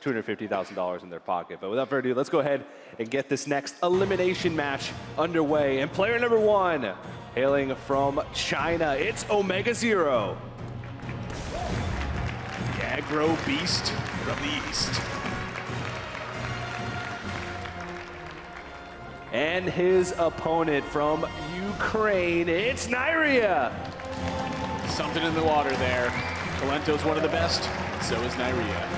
$250,000 in their pocket. But without further ado, let's go ahead and get this next elimination match underway. And player number 1, hailing from China, it's OmegaZero. The aggro beast from the East. And his opponent from Ukraine, it's Neirea. Something in the water there. Kalento's one of the best, so is Neirea.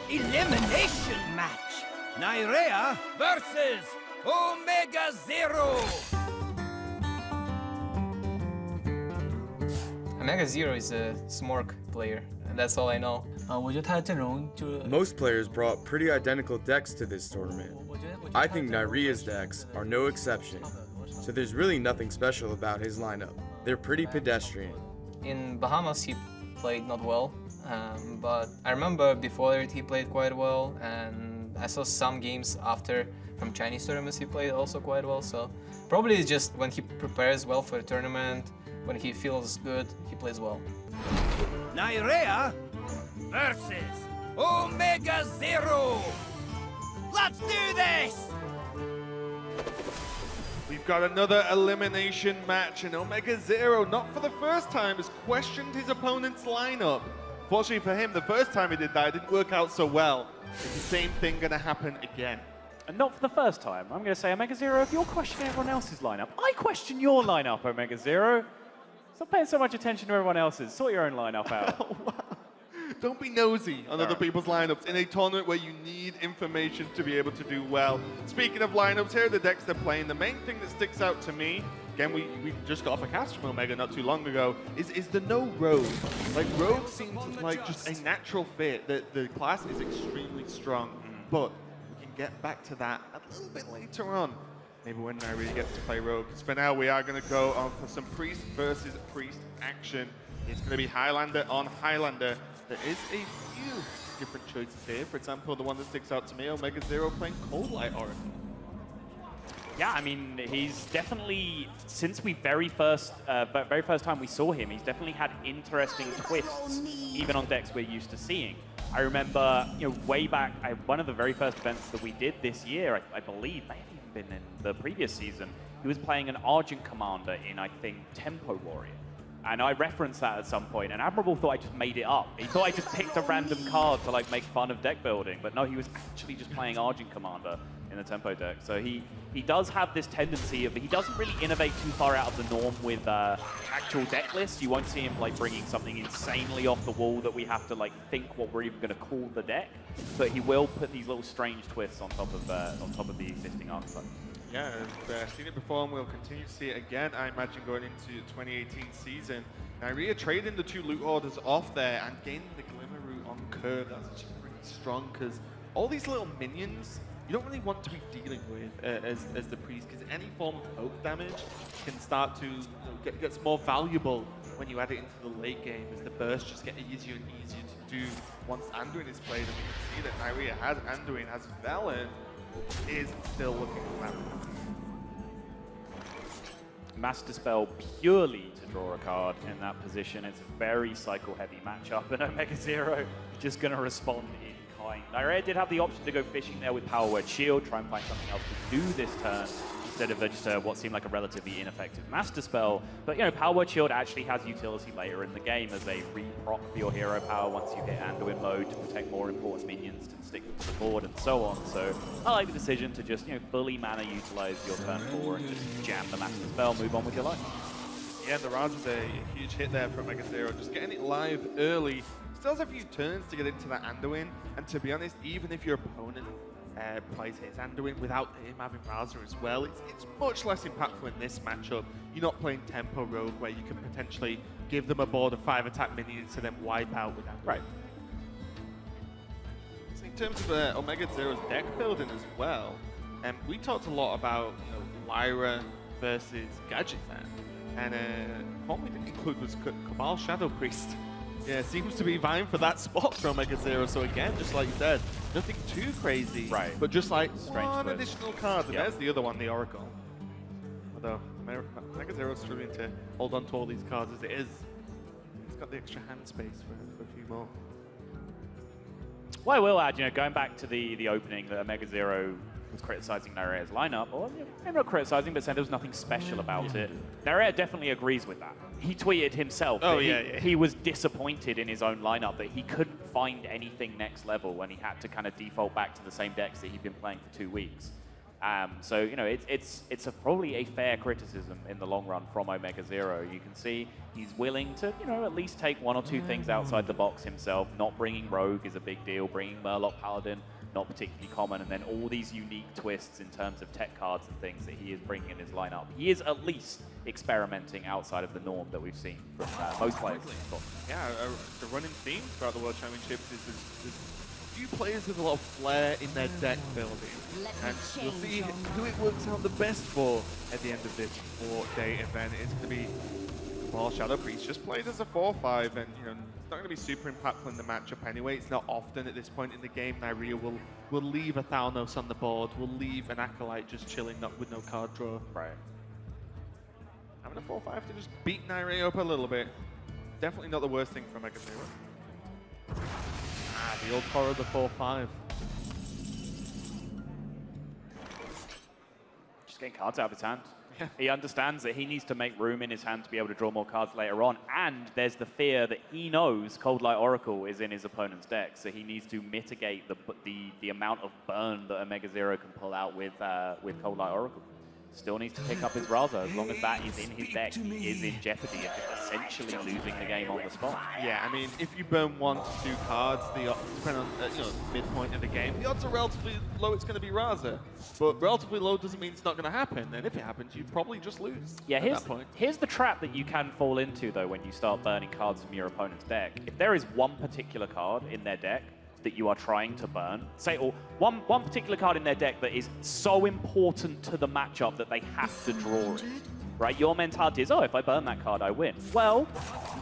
Elimination match. Neirea versus OmegaZero. OmegaZero is a Smork player, and that's all I know. Most players brought pretty identical decks to this tournament. I think Neirea's decks are no exception, so there's really nothing special about his lineup. They're pretty pedestrian. In Bahamas, he played not well, but I remember before it he played quite well, and I saw some games after from Chinese tournaments he played also quite well, so probably it's just when he prepares well for a tournament, when he feels good, he plays well. Neirea versus OmegaZero. Let's do this! We've got another elimination match, and OmegaZero, not for the first time, has questioned his opponent's lineup. Fortunately for him, the first time he did that, it didn't work out so well. Is the same thing going to happen again? And not for the first time. I'm going to say, OmegaZero, if you're questioning everyone else's lineup, I question your lineup, OmegaZero. Stop paying so much attention to everyone else's. Sort your own lineup out. Oh, wow. Don't be nosy on other people's lineups in a tournament where you need information to be able to do well. Speaking of lineups, here are the decks they're playing. The main thing that sticks out to me, again, we just got off a cast from Omega not too long ago, is the no Rogue. Like, Rogue seems like just a natural fit. The class is extremely strong, but we can get back to that a little bit later on. Maybe when Neirea gets to play Rogue. Because for now, we are going to go on for some Priest versus Priest action. It's going to be Highlander on Highlander. There is a few different choices here. For example, the one that sticks out to me, OmegaZero playing Cold Light Oracle. Yeah, I mean, he's definitely, since we very first time we saw him, he's definitely had interesting twists, even on decks we're used to seeing. I remember, way back, one of the very first events that we did this year, I believe, may have even been in the previous season, he was playing an Argent Commander in, I think, Tempo Warrior. And I referenced that at some point, and Admirable thought I just made it up. He thought I just picked a random card to make fun of deck building, but no, he was actually just playing Argent Commander in the Tempo deck. So he does have this tendency of, he doesn't really innovate too far out of the norm with actual deck lists. You won't see him bringing something insanely off the wall that we have to think what we're even going to call the deck. But he will put these little strange twists on top of the existing archetype. Yeah, I've seen it before, and we'll continue to see it again, I imagine, going into 2018 season. Neirea trading the 2 loot orders off there and gaining the Glimmer Root on curve. That's actually pretty strong, because all these little minions, you don't really want to be dealing with as the Priest, because any form of poke damage can start to gets more valuable when you add it into the late game, as the bursts just get easier and easier to do once Anduin is played. And we can see that Neirea has Anduin, has Velen, is still looking at that. Master Spell purely to draw a card in that position. It's a very cycle-heavy matchup, and OmegaZero is just going to respond in kind. Neirea did have the option to go fishing there with Power Word Shield, try and find something else to do this turn, instead of just what seemed like a relatively ineffective Master Spell. But, Power Word Shield actually has utility later in the game as a re-proc for your hero power once you hit Anduin mode to protect more important minions to stick with the board and so on. So I like the decision to just, fully mana utilize your turn 4 and just jam the Master Spell, move on with your life. Yeah, the Raj was a huge hit there from OmegaZero, just getting it live early. Still has a few turns to get into that Anduin, and to be honest, even if your opponent plays his Anduin without him having Raza as well, it's much less impactful in this matchup. You're not playing Tempo Rogue where you can potentially give them a board of 5 attack minions to then wipe out with Anduin. Right. So in terms of OmegaZero's deck building as well, we talked a lot about Lyra versus Gadgetzan, and one we didn't include was Cabal Shadow Priest. Yeah, seems to be vying for that spot for OmegaZero. So again, just like you said, nothing too crazy, right? But just like one additional card, and there's the other one, the Oracle. Although OmegaZero is struggling to hold on to all these cards as it is. It's got the extra hand space for a few more. Well, I will add, going back to the opening, that OmegaZero was criticizing Neirea's lineup, or maybe not criticizing, but saying there was nothing special about it. Neirea definitely agrees with that. He tweeted himself that he was disappointed in his own lineup, that he couldn't find anything next level when he had to kind of default back to the same decks that he'd been playing for 2 weeks. So, it's probably a fair criticism in the long run from OmegaZero. You can see he's willing to, at least take 1 or 2 things outside the box himself. Not bringing Rogue is a big deal. Bringing Murloc Paladin, not particularly common. And then all these unique twists in terms of tech cards and things that he is bringing in his lineup. He is at least experimenting outside of the norm that we've seen from most players. Yeah, the running theme throughout the World Championships is there's few players with a lot of flair in their deck building. And we'll see who it works out the best for at the end of this 4-day event. It's going to be, well, Shadow Priest just played as a 4-5, and it's not going to be super impactful in the matchup anyway. It's not often at this point in the game Neirea will leave a Thalnos on the board, will leave an Acolyte just chilling with no card draw. Right. Having a 4-5 to just beat Neirea up a little bit. Definitely not the worst thing for OmegaZero. The old horror of the 4-5. Just getting cards out of his hand. Yeah. He understands that he needs to make room in his hand to be able to draw more cards later on, and there's the fear that he knows Cold Light Oracle is in his opponent's deck, so he needs to mitigate the amount of burn that OmegaZero can pull out with Cold Light Oracle. Still needs to pick up his Raza. As long as that is in his deck, he is in jeopardy of essentially losing the game on the spot. Yeah, I mean, if you burn 1 to 2 cards, depending on midpoint of the game, the odds are relatively low it's going to be Raza. But relatively low doesn't mean it's not going to happen. And if it happens, you probably just lose at that point. Here's the trap that you can fall into, though, when you start burning cards from your opponent's deck. If there is one particular card in their deck that you are trying to burn, or one particular card in their deck that is so important to the matchup that they have to draw it, right? Your mentality is, oh, if I burn that card, I win. Well,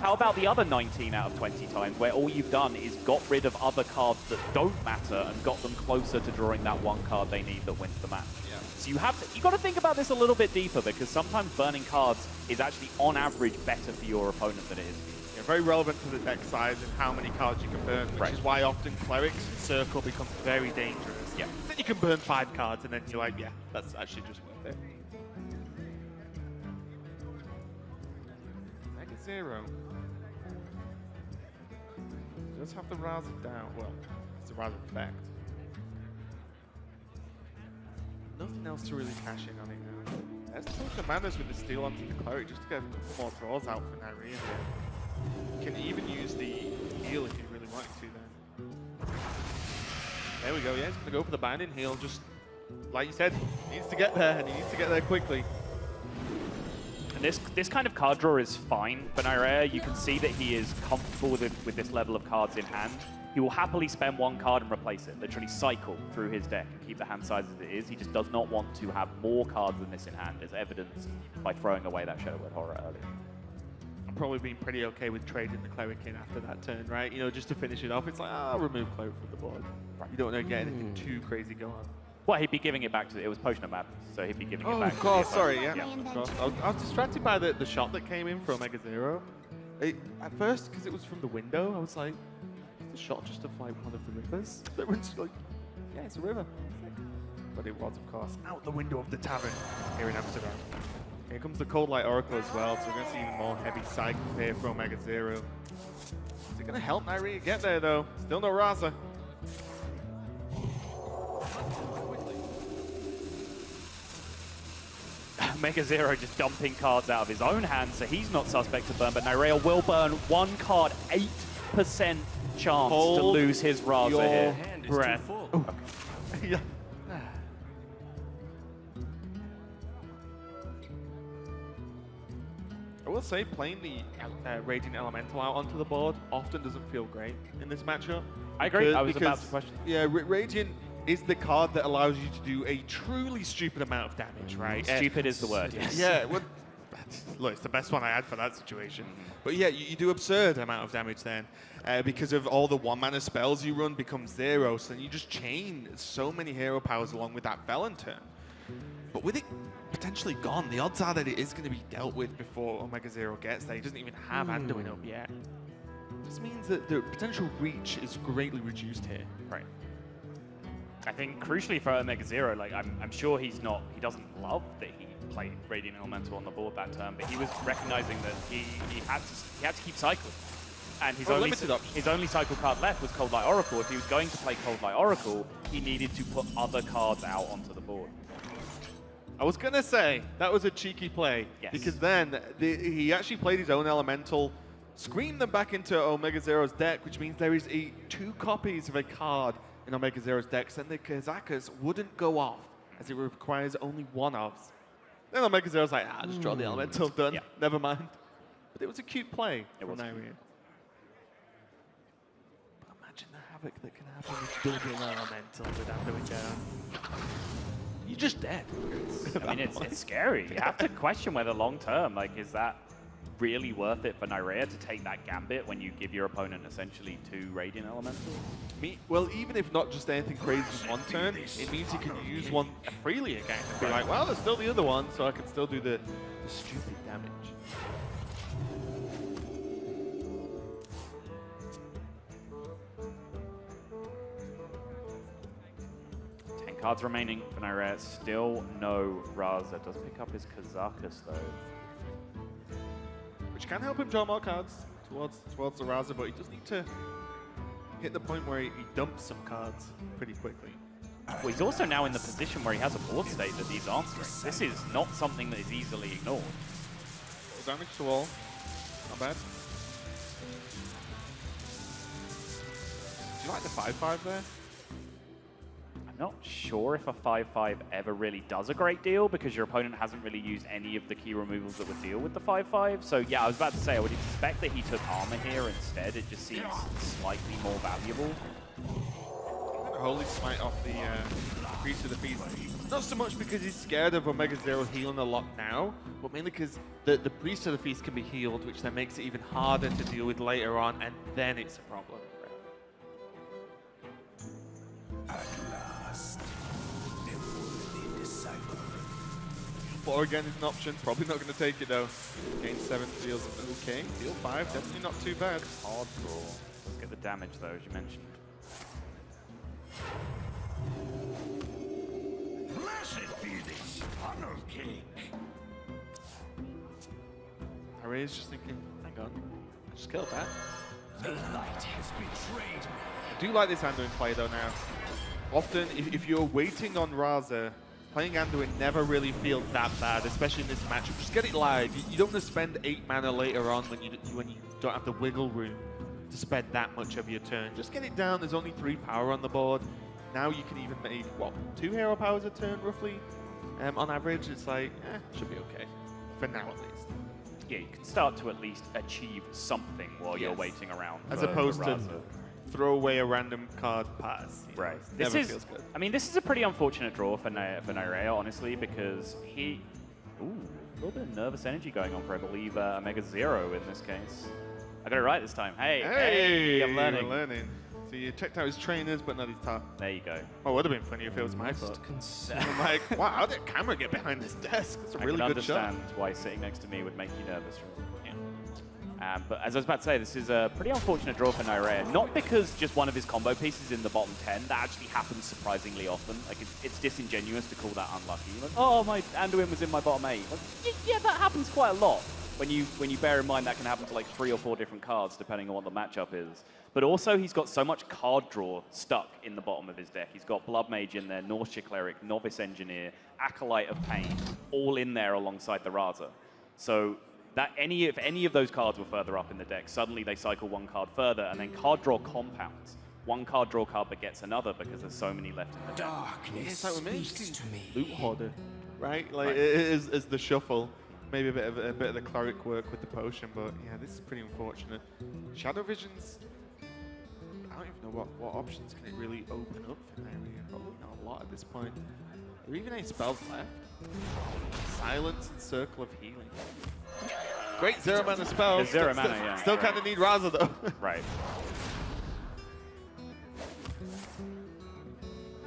how about the other 19 out of 20 times where all you've done is got rid of other cards that don't matter and got them closer to drawing that one card they need that wins the match? Yeah. So you got to think about this a little bit deeper, because sometimes burning cards is actually, on average, better for your opponent than it is for you. Very relevant to the deck size and how many cards you can burn, which is why often Clerics and Circle become very dangerous. Yeah. Then you can burn 5 cards and then you're like, yeah, that's actually just worth it. OmegaZero does have the Raza down. Well, it's a Raza effect. Nothing else to really cash in on it now. Let's take the manners with the steal onto the Cleric just to get a couple more draws out for Neirea here. Can even use the heal if you really want to then. There we go, yeah, he's going to go for the binding heal, just like you said, he needs to get there, and he needs to get there quickly. And this kind of card draw is fine for Neirea. You can see that he is comfortable with this level of cards in hand. He will happily spend 1 card and replace it, literally cycle through his deck and keep the hand size as it is. He just does not want to have more cards than this in hand, as evidenced by throwing away that Shadow Word Horror earlier. I'm probably being pretty okay with trading the Cleric in after that turn, right? Just to finish it off, it's like, I'll remove Cleric from the board. Right. You don't want to get anything too crazy going on. Well, he'd be giving it back to it was Potion of Madness, so he'd be giving it back of course, to sorry, yeah. Of course. I was distracted by the shot that came in from OmegaZero. At first, because it was from the window, I was like, is the shot just of like one of the rivers? That was like, yeah, it's a river. But it was, of course, out the window of the tavern here in Amsterdam. Here comes the Cold Light Oracle as well, so we're going to see even more heavy cycle here from OmegaZero. Is it going to help Neirea get there, though? Still no Raza. OmegaZero just dumping cards out of his own hand, so he's not suspect to burn, but Neirea will burn 1 card, 8% chance to lose his Raza here. Breath. Yeah. I will say, playing the Raging Elemental out onto the board often doesn't feel great in this matchup. I agree. I was about to question. Yeah, Raging is the card that allows you to do a truly stupid amount of damage, right? Stupid is the word, yes. Yeah, well, look, it's the best one I had for that situation. But yeah, you do absurd amount of damage then, because of all the 1-mana spells you run become 0, so then you just chain so many hero powers along with that Felon turn. But with it potentially gone, the odds are that it is going to be dealt with before OmegaZero gets there. He doesn't even have Anduin up yet. This means that the potential reach is greatly reduced here. Right. I think crucially for OmegaZero, like I'm sure he doesn't love that he played Radiant Elemental on the board that turn, but he was recognizing that he had to keep cycling. And his only cycle card left was Cold Light Oracle. If he was going to play Cold Light Oracle, he needed to put other cards out onto the board. I was going to say, that was a cheeky play. Yes. Because then he actually played his own Elemental, screamed them back into OmegaZero's deck, which means there is 2 copies of a card in OmegaZero's decks, and the Kazakas wouldn't go off, as it requires only 1 of. Then OmegaZero's like, just draw the Elemental, done, never mind. But it was a cute play from Neirea. But imagine the havoc that can happen with building an Elemental without doing down. You're just dead. I mean, it's scary. You have to question whether long term, like, is that really worth it for Neirea to take that gambit when you give your opponent essentially 2 Radiant Elementals? Well, even if not just anything crazy in one turn, it means you can use one freely again and be like, well, there's still the other one, so I can still do the stupid damage. Cards remaining for Neirea. Still no Raza. Does pick up his Kazakus though. Which can help him draw more cards towards the Raza, but he does need to hit the point where he dumps some cards pretty quickly. Well, he's also now in the position where he has a board state that he's answering. This is not something that is easily ignored. Full damage to wall. Not bad. Do you like the 5/5 there? Not sure if a 5/5 ever really does a great deal because your opponent hasn't really used any of the key removals that would deal with the 5/5. So yeah, I was about to say I would expect that he took armor here instead. It just seems slightly more valuable. Holy Smite off the Priest of the Feast. Not so much because he's scared of OmegaZero healing a lot now, but mainly because the Priest of the Feast can be healed, which then makes it even harder to deal with later on, and then it's a problem. Four again is an option. Probably not going to take it though. Gain 7 feels okay. Deal 5, definitely not too bad. Hard draw. Let's get the damage though, as you mentioned. Blessed be this funnel cake. Neirea's just thinking, hang on, I just killed that. The light has betrayed me. I do like this Anduin play though now. Often, if you're waiting on Raza, playing Anduin never really feels that bad, especially in this matchup. Just get it live. You don't want to spend 8 mana later on when you don't have the wiggle room to spend that much of your turn. Just get it down. There's only 3 power on the board. Now you can even make, what, 2 hero powers a turn roughly? On average, it's like, should be okay. For now at least. Yeah, you can start to at least achieve something while you're waiting around. As opposed to throw away a random card pass. Right. This never feels good. I mean, this is a pretty unfortunate draw for Neirea, honestly, because he... Ooh, a little bit of nervous energy going on for, I believe, OmegaZero in this case. I got it right this time. Hey, I'm learning. You're learning. So you checked out his trainers, but not his top. There you go. Oh, it would have been funny if it was my fault. I'm like, wow, how did the camera get behind this desk? It's a really good shot. I can understand why sitting next to me would make you nervous. But as I was about to say, this is a pretty unfortunate draw for Neirea. Not because just one of his combo pieces in the bottom 10. That actually happens surprisingly often. Like it's disingenuous to call that unlucky. Like, oh, my Anduin was in my bottom 8. Like, yeah, that happens quite a lot. When you bear in mind that can happen to like 3 or 4 different cards depending on what the matchup is. But also he's got so much card draw stuck in the bottom of his deck. He's got Blood Mage in there, Nausea Cleric, Novice Engineer, Acolyte of Pain, all in there alongside the Raza. So that if any of those cards were further up in the deck, suddenly they cycle 1 card further, and then card draw compounds. 1 card draw card begets another because there's so many left in the deck. Darkness speaks to me. Loot Hoarder, right? Like it is the shuffle. Maybe a bit of the cleric work with the potion, but yeah, this is pretty unfortunate. Shadow Visions. I don't even know what options can it really open up for Neirea. Probably not a lot at this point. Are there even any spells left? Silence and Circle of Healing. Great 0 mana spell. There's 0 mana, yeah. Still kind of need Raza though. Right.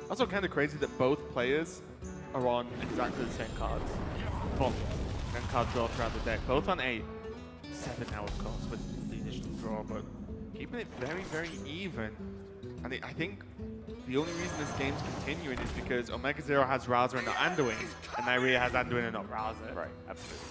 Also kind of crazy that both players are on exactly the same cards. Boom. And card draw throughout the deck. Both on 8. 7 now, of course, with the initial draw, but keeping it very, very even. And I think the only reason this game's continuing is because OmegaZero has Raza and not Anduin, and Neirea has Anduin and not Raza. Right, absolutely.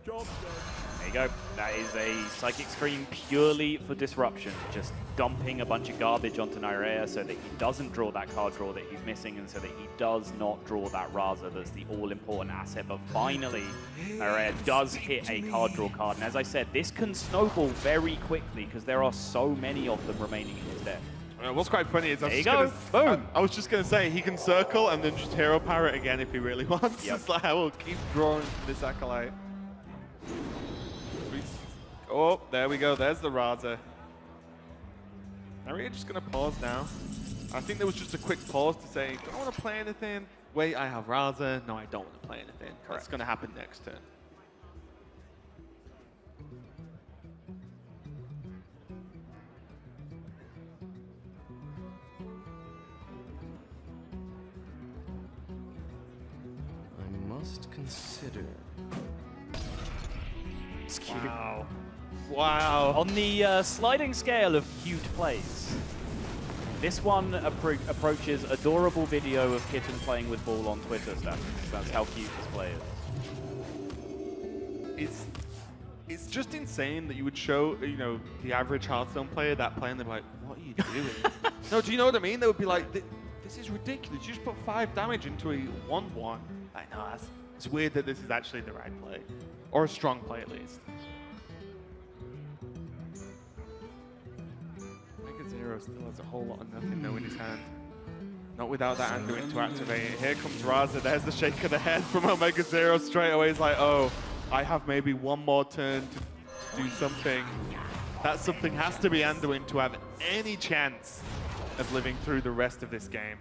There you go. That is a Psychic Scream purely for disruption. Just dumping a bunch of garbage onto Neirea so that he doesn't draw that card draw that he's missing, and so that he does not draw that Raza that's the all-important asset. But finally, Neirea does hit a card draw card. And as I said, this can snowball very quickly because there are so many of them remaining in his deck. What's quite funny is There you go. Boom. I was just going to say, he can circle and then just hero power it again if he really wants. Yep. It's like, I will keep drawing this Acolyte. Oh, there we go. There's the Raza. Neirea just going to pause now. I think there was just a quick pause to say, don't want to play anything. Wait, I have Raza. No, I don't want to play anything. Correct. That's going to happen next turn. I must consider. It's cute. Wow. Wow. On the sliding scale of cute plays, this one approaches adorable video of kitten playing with ball on Twitter status. That's how cute this play is. It's just insane that you would show, you know, the average Hearthstone player that play and they're like, what are you doing? No, do you know what I mean? They would be like, this is ridiculous. You just put 5 damage into a 1/1. I know, it's weird that this is actually the right play. Or a strong play, at least. OmegaZero still has a whole lot of nothing, though, in his hand. Not without that Anduin to activate it. Here comes Raza. There's the shake of the head from OmegaZero straight away. He's like, oh, I have maybe one more turn to do something. That something has to be Anduin to have any chance of living through the rest of this game.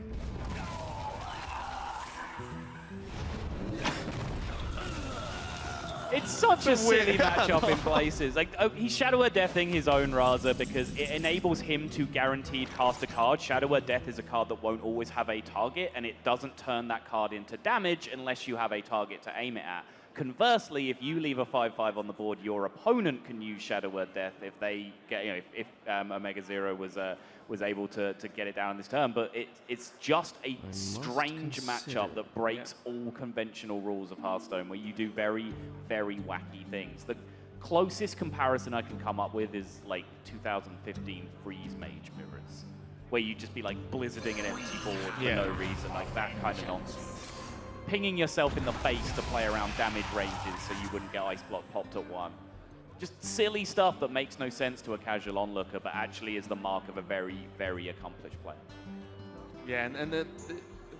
It's such a silly matchup in places. Like, he's Shadow of Deathing his own Raza because it enables him to guaranteed cast a card. Shadow of Death is a card that won't always have a target, and it doesn't turn that card into damage unless you have a target to aim it at. Conversely, if you leave a 5/5 on the board, your opponent can use Shadow of Death if they get, you know, if OmegaZero was able to get it down this turn. But it's just a strange matchup that breaks all conventional rules of Hearthstone, where you do very, very wacky things. The closest comparison I can come up with is like 2015 Freeze Mage Mirrors, where you just be like blizzarding an empty board for no reason, like that kind of nonsense. Pinging yourself in the face to play around damage ranges so you wouldn't get Ice Block popped at 1. Just silly stuff that makes no sense to a casual onlooker, but actually is the mark of a very, very accomplished player. Yeah, and the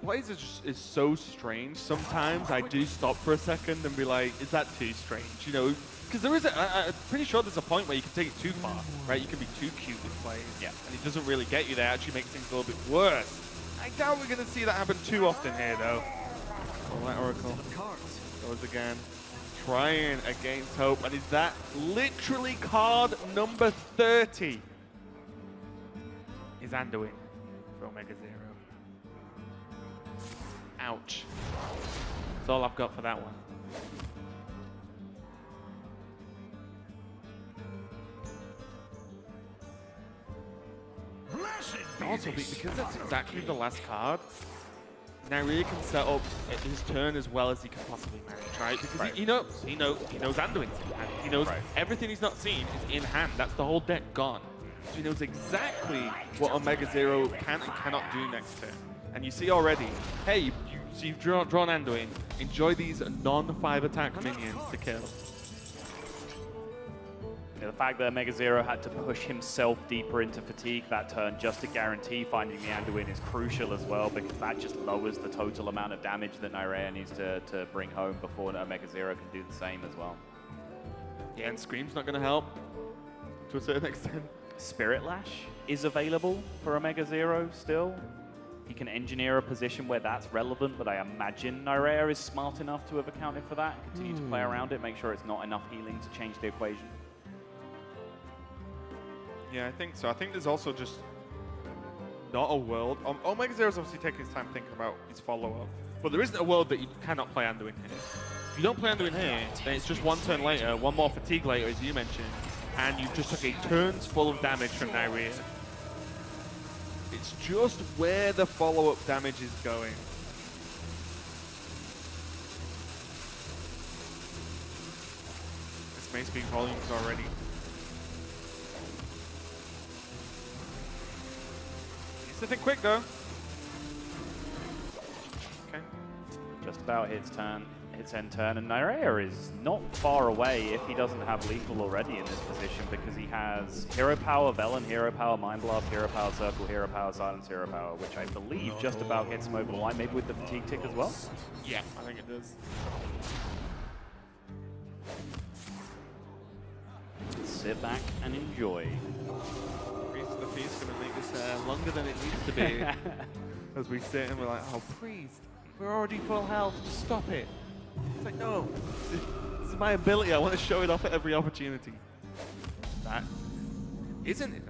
plays is so strange. Sometimes I do stop for a second and be like, is that too strange? You know, because there is I'm pretty sure there's a point where you can take it too far, right? You can be too cute with plays, and it doesn't really get you there. It actually makes things a little bit worse. I doubt we're going to see that happen too often here, though. All right, Oracle goes again, trying against Hope, and is that literally card number 30? Is Anduin for OmegaZero. Ouch. That's all I've got for that one. Also, because that's exactly the last card, Neirea can set up his turn as well as he can possibly manage, right? Because he knows Anduin's in hand. He knows everything he's not seen is in hand. That's the whole deck gone. So he knows exactly what OmegaZero can and cannot do next turn. And you see already, hey, you've drawn Anduin. Enjoy these non-5 attack minions to kill. Yeah, the fact that OmegaZero had to push himself deeper into fatigue that turn just to guarantee finding the Anduin is crucial as well, because that just lowers the total amount of damage that Neirea needs to bring home before OmegaZero can do the same as well. Yeah, and Scream's not going to help to a certain extent. Spirit Lash is available for OmegaZero still. He can engineer a position where that's relevant, but I imagine Neirea is smart enough to have accounted for that and continue to play around it, make sure it's not enough healing to change the equation. Yeah, I think so. I think there's also just not a world. OmegaZero's obviously taking his time thinking about his follow-up, but there isn't a world that you cannot play Anduin here. If you don't play Anduin here, then it's just one turn later, one more fatigue later, as you mentioned, and you just took a turns full of damage from Neirea. It's just where the follow-up damage is going. This may speak volumes already. Needs to think quick though. Okay. Just about his end turn, and Neirea is not far away if he doesn't have lethal already in this position, because he has Hero Power Velen, Hero Power Mind Blast, Hero Power Circle, Hero Power Silence, Hero Power, which I believe just about gets him over the line, maybe with the fatigue tick as well. Yeah, I think it does. Sit back and enjoy. Priest of the Feast going to make this longer than it needs to be. As we sit and we're like, oh, Priest, we're already full health, just stop it. It's like, no, this is my ability. I want to show it off at every opportunity. That isn't it?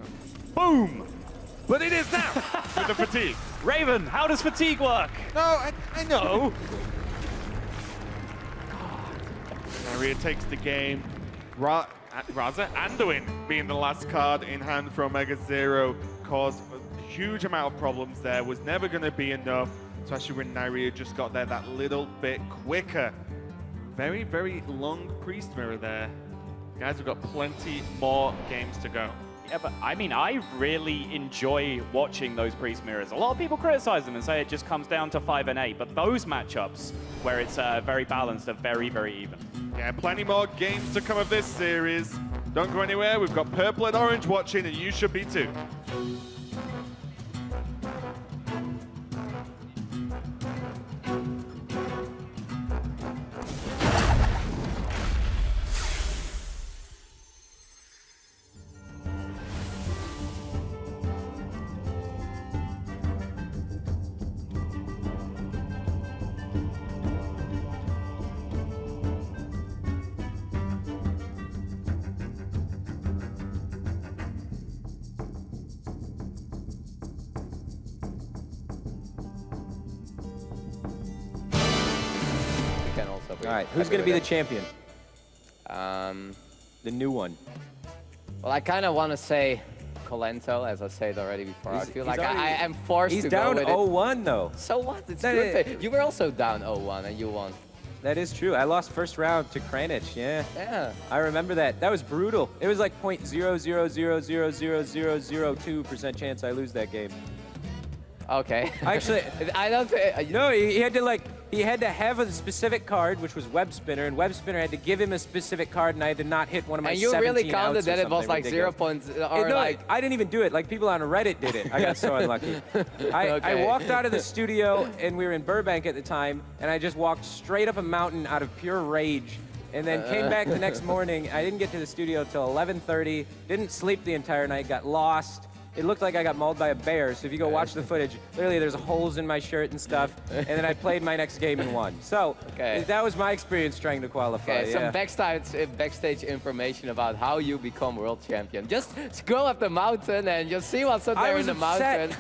Boom! But it is now with the fatigue. Raven, how does fatigue work? No, I know. Neirea takes the game. Raza Anduin being the last card in hand for OmegaZero caused a huge amount of problems there. Was never going to be enough. Especially when Neirea just got there that little bit quicker. Very, very long Priest mirror there. Guys, we've got plenty more games to go. Yeah, but I mean, I really enjoy watching those Priest mirrors. A lot of people criticize them and say it just comes down to 5 and 8, but those matchups where it's very balanced are very, very even. Yeah, plenty more games to come of this series. Don't go anywhere. We've got Purple and Orange watching, and you should be too. All right, who's going to be the champion? The new one. Well, I kind of want to say Colento, as I said already before. I feel like I am forced to go with it. He's down 0-1, though. So what? It's good. You were also down 0-1, and you won. That is true. I lost first round to Kranich, yeah. Yeah. I remember that. That was brutal. It was like 0.0000002% chance I lose that game. Okay. Actually, I don't think... No, he had to have a specific card, which was Web Spinner, and Web Spinner had to give him a specific card, and I had to not hit one of my 17 And you really counted outs that it was like ridiculous. 0 points, or No, like... I didn't even do it. Like, people on Reddit did it. I got so unlucky. I Okay. walked out of the studio, and we were in Burbank at the time, and I just walked straight up a mountain out of pure rage, and then came back the next morning. I didn't get to the studio till 11:30, didn't sleep the entire night, got lost. It looked like I got mauled by a bear, so if you go watch the footage, literally there's holes in my shirt and stuff, and then I played my next game and won. So that was my experience trying to qualify. Okay, some backstage information about how you become world champion. Just scroll up the mountain and you'll see what's up there in the mountain.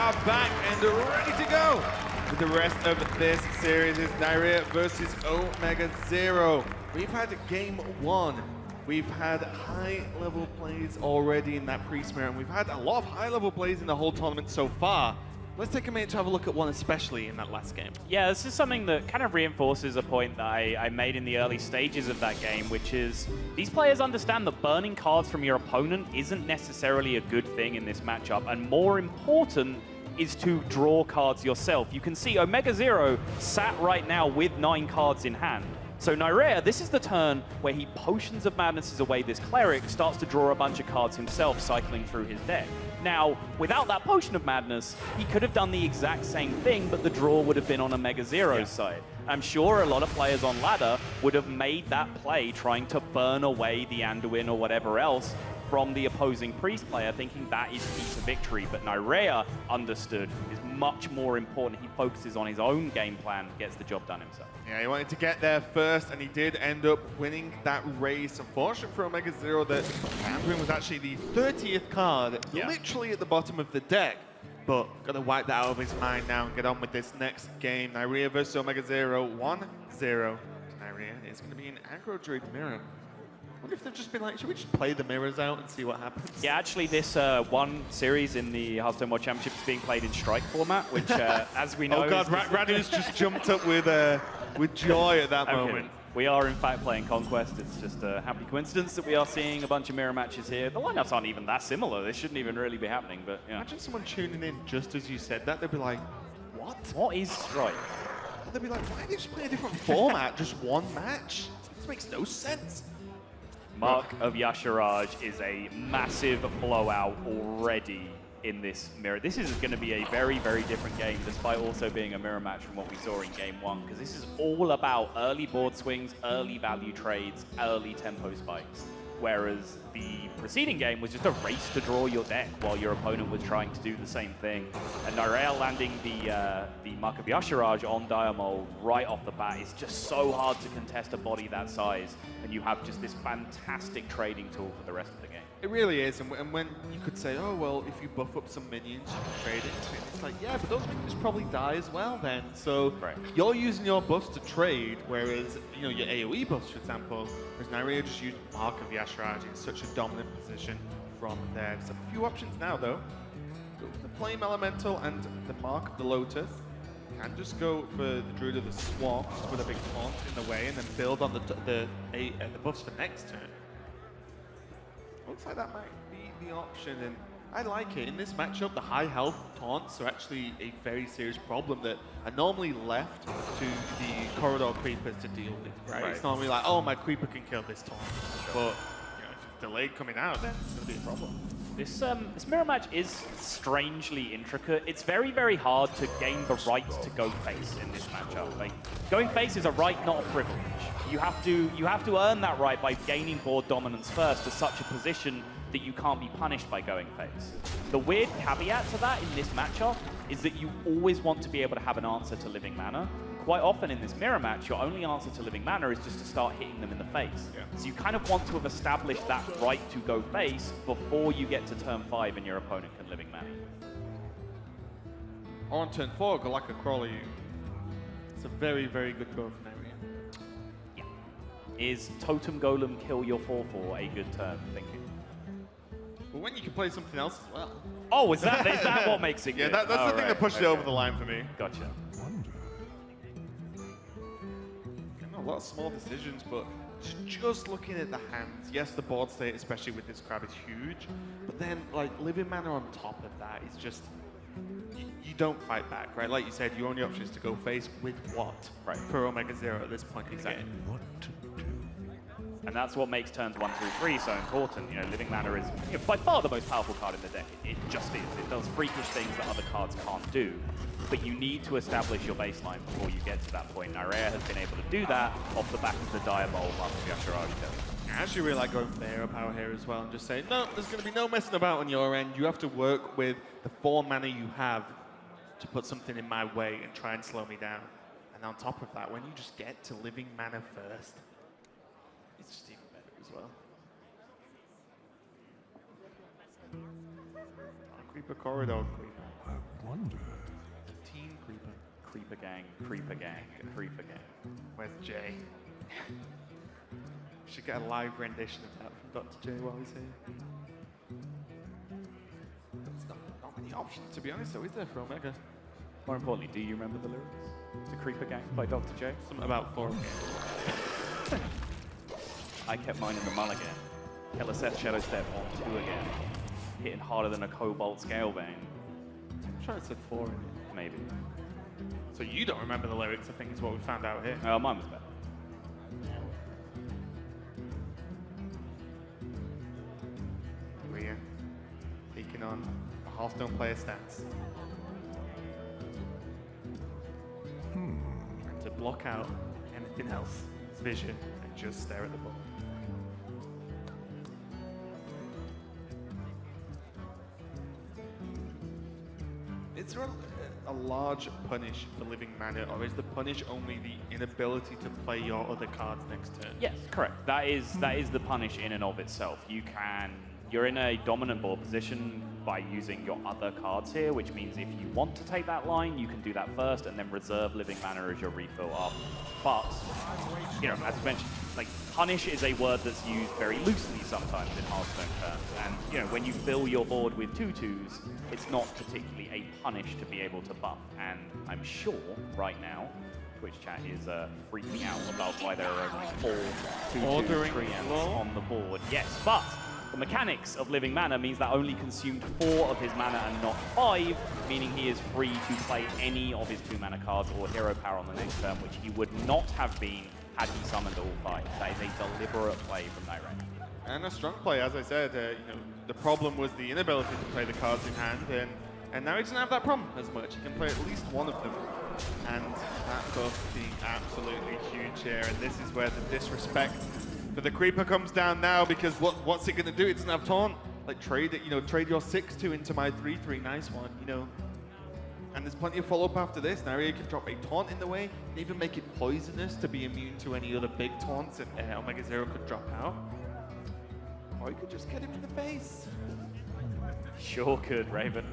are back and ready to go. With the rest of this series is Neirea versus OmegaZero. We've had game one. We've had high-level plays already in that pre-smear, and we've had a lot of high-level plays in the whole tournament so far. Let's take a minute to have a look at one, especially in that last game. Yeah, this is something that kind of reinforces a point that I made in the early stages of that game, which is these players understand that burning cards from your opponent isn't necessarily a good thing in this matchup, and more important is to draw cards yourself. You can see OmegaZero sat right now with 9 cards in hand. So Neirea, this is the turn where he Potions of Madnesses away this Cleric, starts to draw a bunch of cards himself, cycling through his deck. Now, without that Potion of Madness, he could have done the exact same thing, but the draw would have been on OmegaZero's side. I'm sure a lot of players on ladder would have made that play trying to burn away the Anduin or whatever else from the opposing Priest player, thinking that is key to victory. But Neirea understood is much more important. He focuses on his own game plan, gets the job done himself. Yeah, he wanted to get there first, and he did end up winning that race. Unfortunate for OmegaZero that Anduin was actually the 30th card, literally at the bottom of the deck. But got to wipe that out of his mind now and get on with this next game. Neirea versus OmegaZero, 1-0 to Neirea. It's going to be an aggro druid mirror. I wonder if they've just been like, should we just play the mirrors out and see what happens? Yeah, actually, this one series in the Hearthstone World Championship is being played in strike format, which, as we know... Oh god, Radu's just jumped up with joy at that moment. We are, in fact, playing Conquest. It's just a happy coincidence that we are seeing a bunch of mirror matches here. The lineups aren't even that similar. They shouldn't even really be happening, but yeah. Imagine someone tuning in just as you said that. They'd be like, what? What is strike? They'd be like, why do you just play a different format? Just one match? This makes no sense. Mark of Yasharaj is a massive blowout already in this mirror. This is going to be a very, very different game, despite also being a mirror match from what we saw in game one, because this is all about early board swings, early value trades, early tempo spikes. Whereas the preceding game was just a race to draw your deck while your opponent was trying to do the same thing. And Neirea landing the Mark of Yasharaj on Diamol right off the bat is just so hard to contest a body that size. And you have just this fantastic trading tool for the rest of the game. It really is, and when you could say, oh, well, if you buff up some minions, you can trade into it. It's like, yeah, but those minions probably die as well then. So you're using your buffs to trade, whereas, you know, your AoE buffs, for example, whereas Neirea just used Mark of Yasharaj in such a dominant position from there. There's a few options now, though. Go for the Flame Elemental and the Mark of the Lotus. Can just go for the Druid of the Swamp with a big taunt in the way, and then build on the buffs for next turn. Looks like that might be the option, and I like it. In this matchup, the high health taunts are actually a very serious problem that are normally left to the corridor creepers to deal with, right? It's normally like, oh, my creeper can kill this taunt, but you know, if it's delayed coming out, then it's going to be a problem. This mirror match is strangely intricate. It's very, very hard to gain the right to go face in this matchup. Like, going face is a right, not a privilege. You have to earn that right by gaining board dominance first to such a position that you can't be punished by going face. The weird caveat to that in this matchup is that you always want to be able to have an answer to living mana. Quite often in this mirror match, your only answer to living mana is just to start hitting them in the face. So you kind of want to have established that right to go face before you get to turn 5 and your opponent can living mana. On turn 4, Galactic Crawler, it's a very, very good draw for Neirea. Yeah. Is Totem Golem kill your 4/4 a good turn, thinking? Well, when you can play something else as well. Oh, is that what makes it good? Yeah, that's the thing that pushed it over the line for me. Gotcha. A lot of small decisions, but just looking at the hands, yes, the board state, especially with this crab, is huge, but then, like, living mana on top of that is just, you don't fight back, right? Like you said, your only option is to go face with what? Right. For OmegaZero at this point in the game. And that's what makes turns 1 through 3 so important. You know, living mana is by far the most powerful card in the deck. It just is. It does freakish things that other cards can't do. But you need to establish your baseline before you get to that point. Neirea has been able to do that off the back of the Diamol Mark of Yasharaj. I actually really like going for the hero power here as well and just saying, no, there's going to be no messing about on your end. You have to work with the 4 mana you have to put something in my way and try and slow me down. And on top of that, when you just get to living mana first, it's just even better as well. Creeper corridor, creeper. Team Creeper. Creeper gang, creeper gang, creeper gang. Where's Jay? Should get a live rendition of that from Dr. J while he's here. There's not many options, to be honest, though, is there, for Omega? More importantly, do you remember the lyrics to Creeper Gang by Dr. J? Something about 4. I kept mine in the mulligan. Killer Seth Shadow Step on 2 again. Hitting harder than a Cobalt Scalebane. I'm sure it said 4 in it. Maybe. So you don't remember the lyrics, I think is what we found out here. Oh, mine was better. Neirea taking on a Hearthstone player stance. And to block out anything else, it's vision, and just stare at the ball. Is there a large punish for living mana, or is the punish only the inability to play your other cards next turn? Yes, correct. That is the punish in and of itself. You're in a dominant board position by using your other cards here, which means if you want to take that line, you can do that first and then reserve living mana as your refill up. But, you know, as I mentioned, like, punish is a word that's used very loosely sometimes in Hearthstone terms. And, you know, when you fill your board with 2/2s, it's not particularly a punish to be able to buff. And I'm sure right now, Twitch chat is freaking out about why there are only 4 2/2 treants on the board. Yes, but the mechanics of living mana means that only consumed 4 of his mana and not 5, meaning he is free to play any of his 2 mana cards or hero power on the next turn, which he would not have been had he summoned all 5. That is a deliberate play from Neirea. And a strong play, as I said. You know, the problem was the inability to play the cards in hand, and now he doesn't have that problem as much. He can play at least one of them, and that buff being absolutely huge here. And this is where the disrespect for the Creeper comes down now, because what's it going to do? It doesn't have taunt. Like, trade it, you know, trade your 6/2 into my 3/3. Nice one, you know. And there's plenty of follow-up after this. Neirea can drop a taunt in the way, and even make it poisonous to be immune to any other big taunts, and OmegaZero could drop out. Or you could just get him in the face. Sure could, Raven.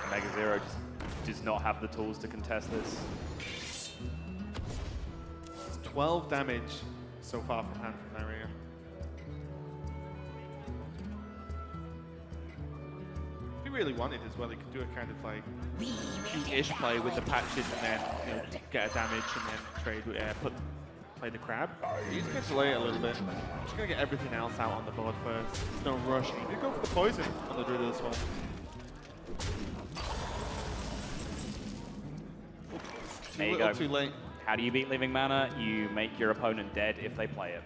OmegaZero just does not have the tools to contest this. It's 12 damage so far from hand from Neirea. If he really wanted as well, he could do a kind of like cute-ish play with the patches and then, you know, get a damage and then trade with play the crab. He's going to delay it a little bit. I'm just going to get everything else out on the board first. There's no rush. He did go for the poison on the Druid as well. There you go. Too late. How do you beat living mana? You make your opponent dead if they play it.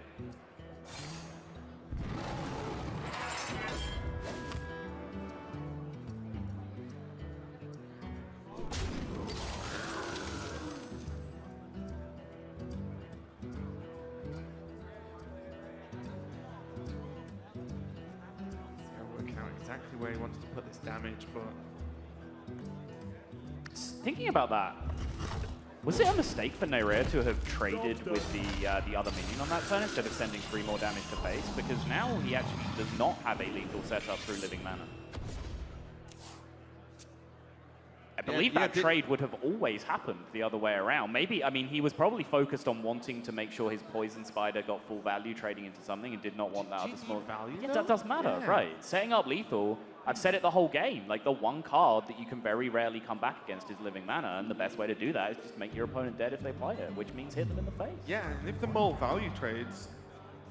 Working out exactly where he wants to put this damage, but Thinking about that, was it a mistake for Neirea to have traded with the other minion on that turn instead of sending 3 more damage to face? Because now he actually does not have a lethal setup through living mana. I believe that trade would have always happened the other way around. Maybe, I mean, he was probably focused on wanting to make sure his Poison Spider got full value trading into something and did not want that other small value. Yeah, that does matter, right? Setting up lethal, I've said it the whole game, like the one card that you can very rarely come back against is living mana, and the best way to do that is just make your opponent dead if they play it, which means hit them in the face. Yeah, and if the more value trades,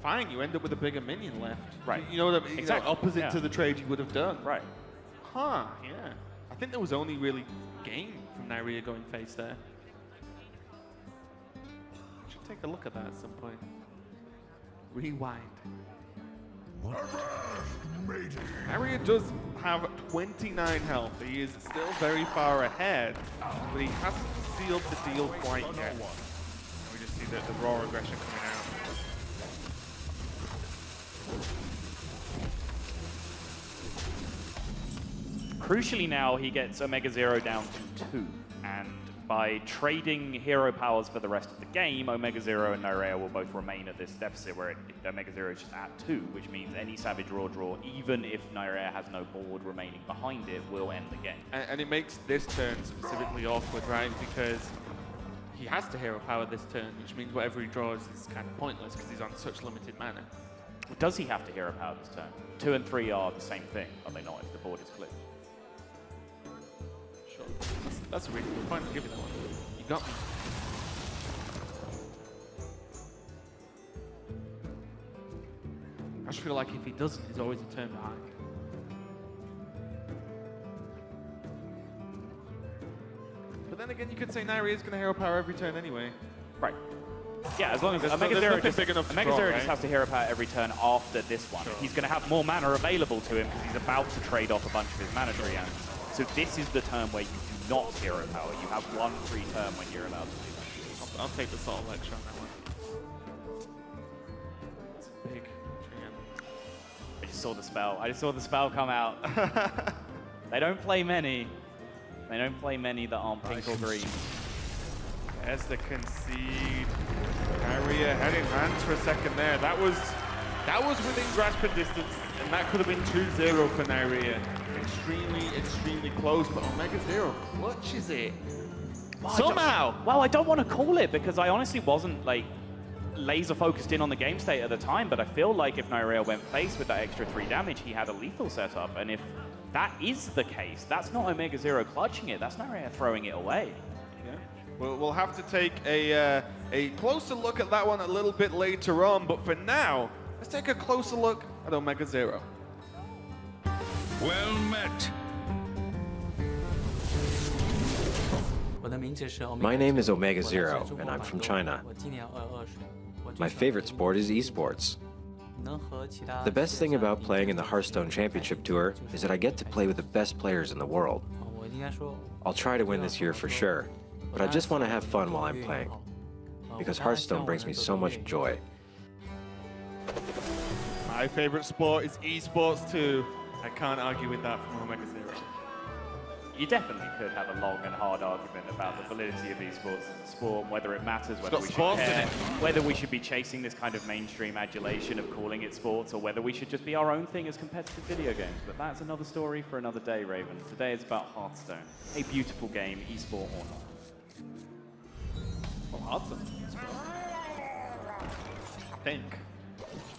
fine, you end up with a bigger minion left. Right. You know what I mean? Exactly. Opposite to the trade you would have done. Right. Huh, yeah. I think there was only really gain from Neirea going face there. Should take a look at that at some point. Rewind. Neirea does have 29 health. He is still very far ahead, but he hasn't sealed the deal quite yet. And we just see the raw aggression coming out. Crucially now, he gets OmegaZero down to 2, and By trading hero powers for the rest of the game, OmegaZero and Neirea will both remain at this deficit where OmegaZero is just at 2, which means any Savage Raw draw, even if Neirea has no board remaining behind it, will end the game. And it makes this turn specifically awkward, right? Because he has to hero power this turn, which means whatever he draws is kind of pointless because he's on such limited mana. Does he have to hero power this turn? 2 and 3 are the same thing, are they not, if the board is clear? Sure. That's a really good point. I'll give you that one. You got me. I just feel like if he doesn't, he's always a turn behind. But then again, you could say Neirea is going to hero power every turn anyway. Right. Yeah, as long as OmegaZero just has to hero power every turn after this one. Sure. He's going to have more mana available to him because he's about to trade off a bunch of his mana tree hands. So this is the turn where you do not hero power. You have one free turn when you're allowed to do that. I'll take the Salt Lecture on that one. It's a big tree hand. I just saw the spell. I just saw the spell come out. They don't play many. They don't play many that aren't pink or green. There's the concede. Neirea head in hands for a second there. That was within grasping distance, and that could have been 2-0 for Neirea. Extremely close, but OmegaZero clutches it. Somehow! Well, I don't want to call it because I honestly wasn't like laser focused in on the game state at the time, but I feel like if Neirea went face with that extra 3 damage, he had a lethal setup, and if that is the case, that's not OmegaZero clutching it, that's Neirea throwing it away. We'll have to take a closer look at that one a little bit later on, but for now, let's take a closer look at OmegaZero. Well met. My name is OmegaZero, and I'm from China. My favorite sport is esports. The best thing about playing in the Hearthstone Championship Tour is that I get to play with the best players in the world. I'll try to win this year for sure, but I just want to have fun while I'm playing, because Hearthstone brings me so much joy. My favorite sport is esports too. I can't argue with that from OmegaZero. You definitely could have a long and hard argument about the validity of esports as a sport, and whether it matters, whether we should care, whether we should be chasing this kind of mainstream adulation of calling it sports, or whether we should just be our own thing as competitive video games. But that's another story for another day, Raven. Today is about Hearthstone, a beautiful game, esport or not. Well, Hearthstone. I think.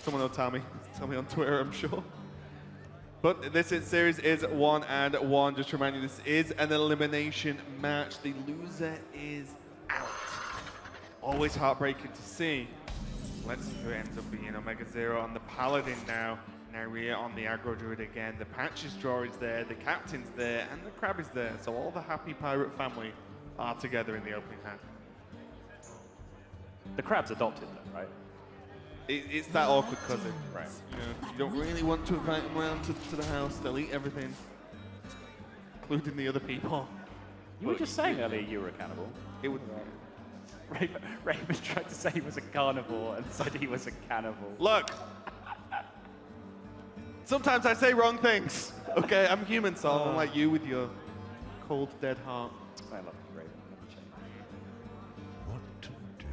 Someone will tell me on Twitter, I'm sure. But this series is 1-1. Just to remind you, this is an elimination match. The loser is out. Always heartbreaking to see. Let's see who ends up being. OmegaZero on the Paladin now. Neirea on the Aggro Druid again. The Patches draw is there, the Captain's there, and the Crab is there. So all the happy pirate family are together in the opening hand. The Crab's adopted though, right? It's that awkward cousin. Right. You know, you don't really want to invite them around to the house. They'll eat everything, including the other people. You were just saying earlier you were a cannibal. It would. Raven tried to say he was a carnivore and said he was a cannibal. Look, sometimes I say wrong things. Okay, I'm human, so I'm like you with your cold, dead heart. I love you, Raven. What to do?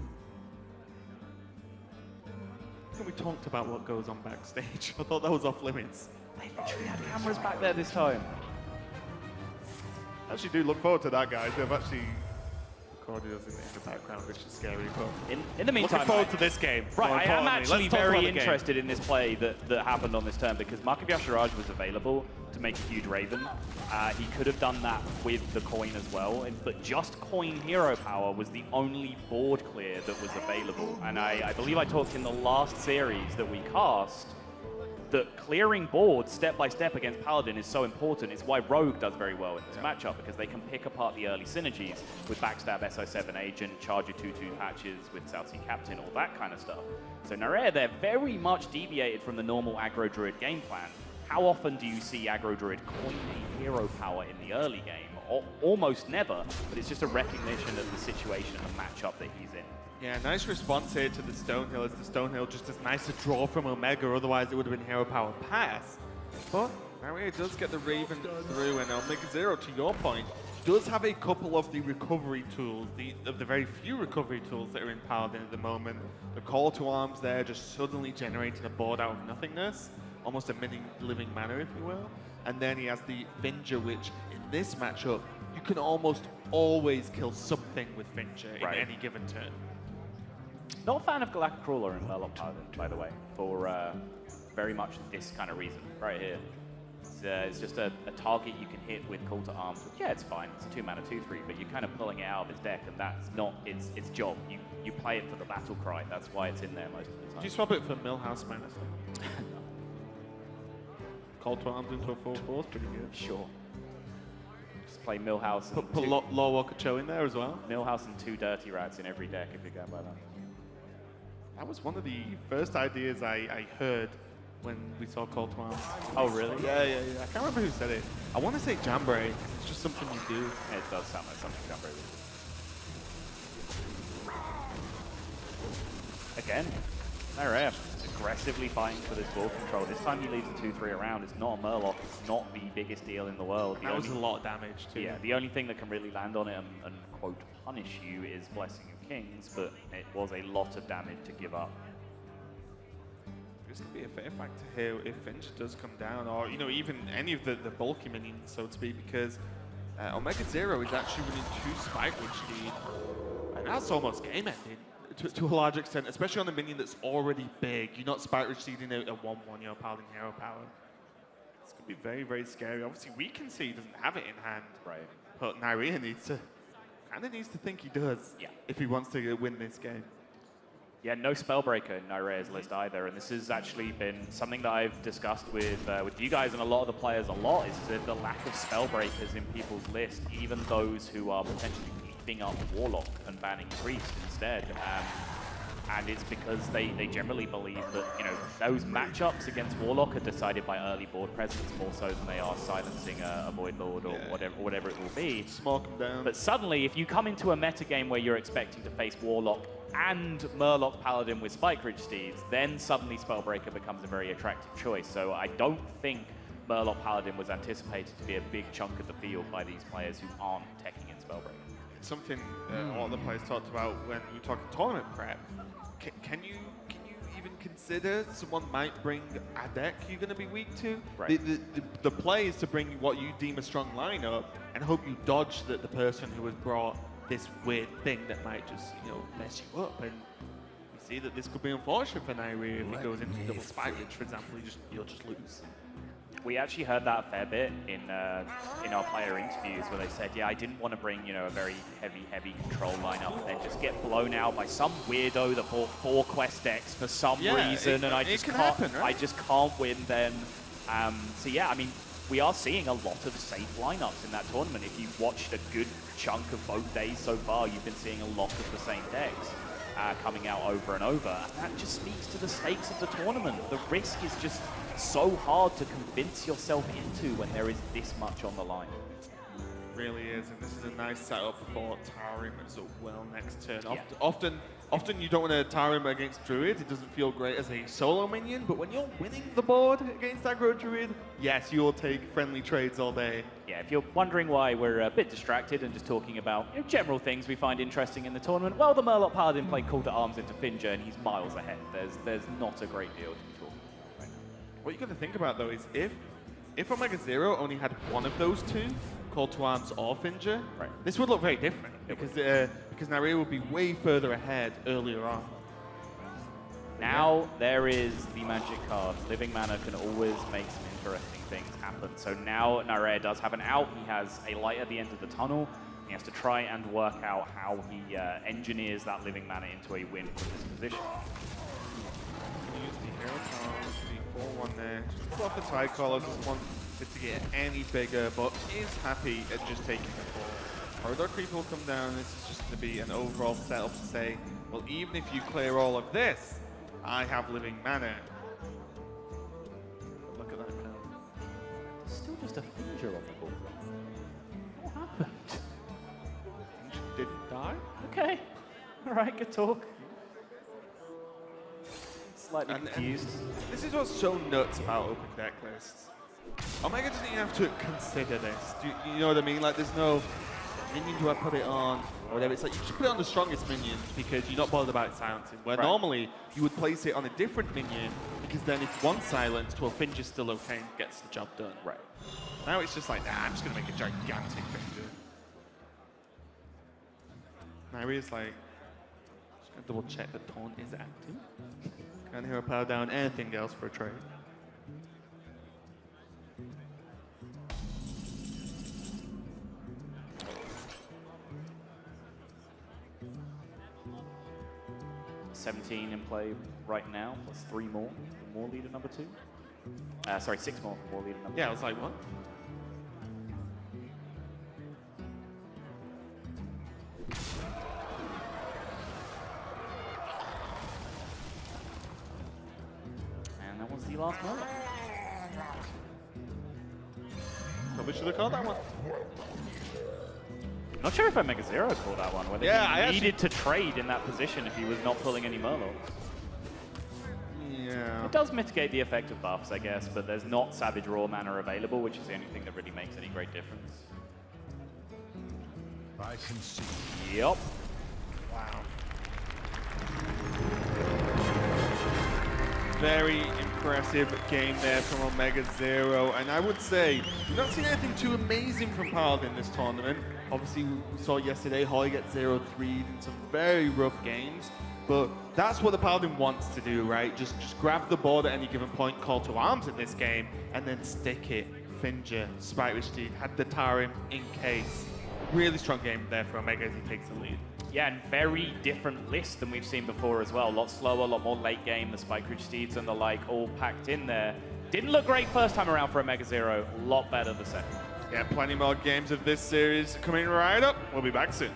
We talked about what goes on backstage. I thought that was off limits. They literally had cameras back there this time. I actually do look forward to that, guys. They've actually recorded us in the background, which is scary. But in the meantime, looking forward to this game. Right, I am actually very interested in this play that happened on this turn because Mark of Yasharaj was available to make a huge Raven. He could have done that with the coin as well, but just coin hero power was the only board clear that was available. And I believe I talked in the last series that we cast that clearing boards step by step against Paladin is so important. It's why Rogue does very well in this matchup, because they can pick apart the early synergies with Backstab SO7 Agent, Charger 2-2 patches with South Sea Captain, all that kind of stuff. So Neirea, they're very much deviated from the normal Aggro Druid game plan. How often do you see Aggro Druid coin a hero power in the early game? Almost never, but it's just a recognition of the situation and the matchup that he's in. Yeah, nice response here to the Stonehill, as the Stonehill just as nice a draw from Omega, otherwise it would have been hero power pass. But Neirea does get the Raven through, and OmegaZero, to your point, does have a couple of the recovery tools, of the very few recovery tools that are in Paladin at the moment. The call to arms there, just suddenly generating a board out of nothingness, almost a mini living mana, if you will. And then he has the Finger, which in this matchup, you can almost always kill something with Finger in any given turn. Not a fan of Galactic Crawler in Murloc Paladin, by the way, for very much this kind of reason, right here. It's just a target you can hit with Call to Arms. Yeah, it's fine. It's a 2-mana 2/3, but you're kind of pulling it out of his deck, and that's not its job. You play it for the battle cry. That's why it's in there most of the time. Did you swap it for Millhouse Menace? Call to Arms into a 4/4 pretty good. Sure. Just play Millhouse. Put Lorewalker Cho in there as well. Millhouse and 2 Dirty Rats in every deck if you're going by that. That was one of the first ideas I heard when we saw Call to Arms. Oh, really? Yeah. I can't remember who said it. I want to say Jambray. It's just something you do. Yeah, it does sound like something Jambray would do. Again, Neirea aggressively fighting for this ball control. This time he leaves the 2/3 around. It's not a Murloc. It's not the biggest deal in the world. That was a lot of damage too. Yeah, the only thing that can really land on it and quote, punish you is Blessing of Kings, but it was a lot of damage to give up. It's going to be a fair factor here if Finch does come down, or even any of the bulky minions, so to speak, because OmegaZero is actually running 2 Spike Witch Steed, and that's almost game ending to a large extent, especially on a minion that's already big. You're not Spike Witch Steeding a 1/1, you're Paladin Hero Power. It's going to be very, very scary. Obviously, we can see he doesn't have it in hand, right? But Neirea needs to think he does, if he wants to win this game. Yeah, no Spellbreaker in Neirea's list either, and this has actually been something that I've discussed with you guys and a lot of the players a lot, is that the lack of Spellbreakers in people's list, even those who are potentially keeping up Warlock and banning Priest instead. And it's because they generally believe that, those matchups against Warlock are decided by early board presence more so than they are silencing a Void Lord or whatever it will be. Smoke them down. But suddenly, if you come into a metagame where you're expecting to face Warlock and Murloc Paladin with Spike Ridge Steeds, then suddenly Spellbreaker becomes a very attractive choice. So I don't think Murloc Paladin was anticipated to be a big chunk of the field by these players who aren't teching in Spellbreaker. It's something a lot of the players talked about when we were talking tournament prep. Can you even consider someone might bring a deck you're going to be weak to? Right. The play is to bring what you deem a strong lineup and hope you dodge the person who has brought this weird thing that might just, mess you up. And we see that this could be unfortunate for Neirea if he goes into double Spike Ridge, for example. You'll just lose. We actually heard that a fair bit in our player interviews where they said, yeah, I didn't want to bring, a very heavy control lineup and then just get blown out by some weirdo that bought 4 quest decks for some reason, and I just can't, happen, right? I just can't win then. So yeah, I mean, we are seeing a lot of safe lineups in that tournament. If you've watched a good chunk of both days so far, you've been seeing a lot of the same decks coming out over and over. And that just speaks to the stakes of the tournament. The risk is just so hard to convince yourself into when there is this much on the line. Really is, and this is a nice setup for Tarim as well next turn. Yeah. Often you don't want to Tarim against Druid. It doesn't feel great as a solo minion, but when you're winning the board against aggro Druid, yes, you'll take friendly trades all day. Yeah, if you're wondering why we're a bit distracted and just talking about general things we find interesting in the tournament, well, the Murloc Paladin played Call to Arms into Finger, and he's miles ahead. There's not a great deal to be talking about right now. What you got to think about though is if OmegaZero only had one of those two, Call to Arms or Finger, this would look very different because Neirea would be way further ahead earlier on. Now there is the magic card. Living Mana can always make some interesting things happen. So now Neirea does have an out. He has a light at the end of the tunnel. He has to try and work out how he engineers that Living Mana into a win from this position. Use the Hero Power, the 4-1 there. Just off the Tricolor, doesn't want it to get any bigger, but is happy at just taking the 4. Corridor Creep will come down. This is just going to be an overall setup to say, well, even if you clear all of this, I have Living Mana. Look at that now. There's still just a Finger on the board. What happened? Finger didn't die? Okay. All right, good talk. Slightly confused. This is what's so nuts about open deck lists. Omega doesn't even have to consider this. Do you know what I mean? Like, there's no minion do I put it on, or whatever. It's like you just put it on the strongest minions because you're not bothered about silencing. Where normally you would place it on a different minion because then if one silenced, well, Finge is still okay and gets the job done. Right. Now it's just like, nah, I'm just gonna make a gigantic Finge. Neirea's like, just gonna double check that taunt is active. Can't hero power down anything else for a trade. $17 in play right now, plus 3 more for war leader number 2. Sorry, 6 more for war leader number 2. Yeah, I was like, what? And that was the last moment. Probably should have called that one. Not sure if OmegaZero called that one, whether he needed to trade in that position if he was not pulling any Murlocs. Yeah. It does mitigate the effect of buffs, I guess, but there's not Savage Raw mana available, which is the only thing that really makes any great difference. I can see. Yep. Wow. Very impressive game there from OmegaZero, and I would say we've not seen anything too amazing from Paladin this tournament. Obviously, we saw yesterday Holly get 0-3 in some very rough games, but that's what the Paladin wants to do, right? Just grab the board at any given point, call to arms in this game, and then stick it. Finja, Spike Witch Steed, had the Tarim in case. Really strong game there for Omega as he takes the lead. Yeah, and very different list than we've seen before as well. A lot slower, a lot more late game. The Spike Ridge Steeds and the like all packed in there. Didn't look great first time around for OmegaZero. A lot better the second. Yeah, plenty more games of this series coming right up. We'll be back soon.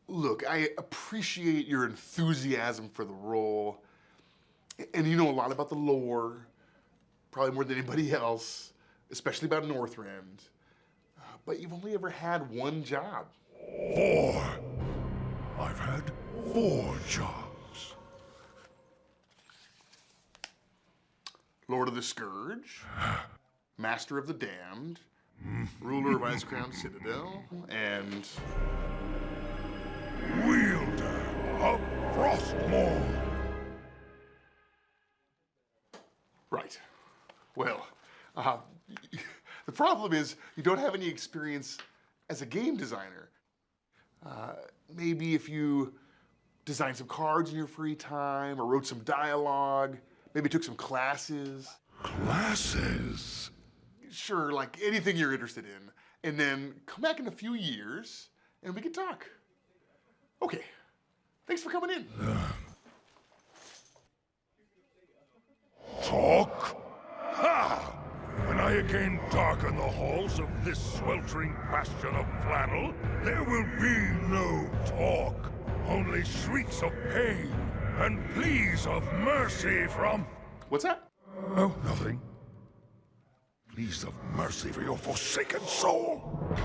Look, I appreciate your enthusiasm for the role, and you know a lot about the lore, probably more than anybody else, especially about Northrend. But you've only ever had one job. 4. I've had 4 jobs. Lord of the Scourge, Master of the Damned, Ruler of Icecrown Citadel, and Wielder of Frostmourne. Right. Well, the problem is you don't have any experience as a game designer. Maybe if you designed some cards in your free time or wrote some dialogue, maybe took some classes. Classes? Sure, like anything you're interested in. And then come back in a few years and we can talk. Okay. Thanks for coming in. Talk? Ha! When I again darken the halls of this sweltering bastion of flannel, there will be no talk. Only shrieks of pain and pleas of mercy from... What's that? Oh, nothing. Pleas of mercy for your forsaken soul.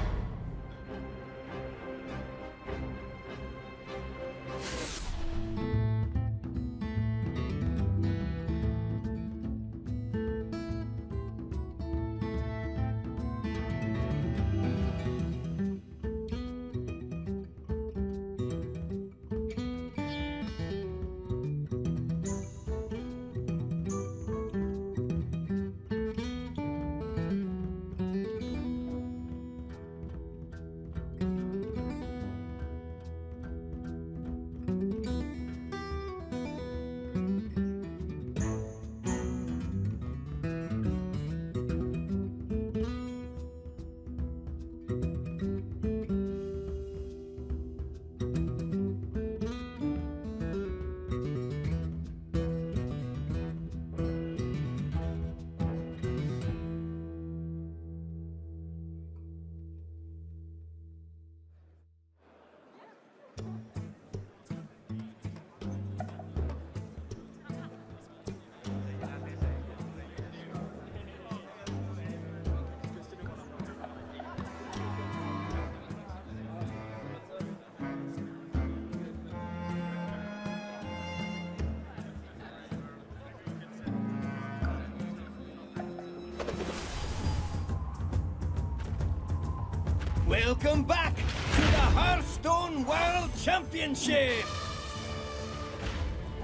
Welcome back to the Hearthstone World Championship!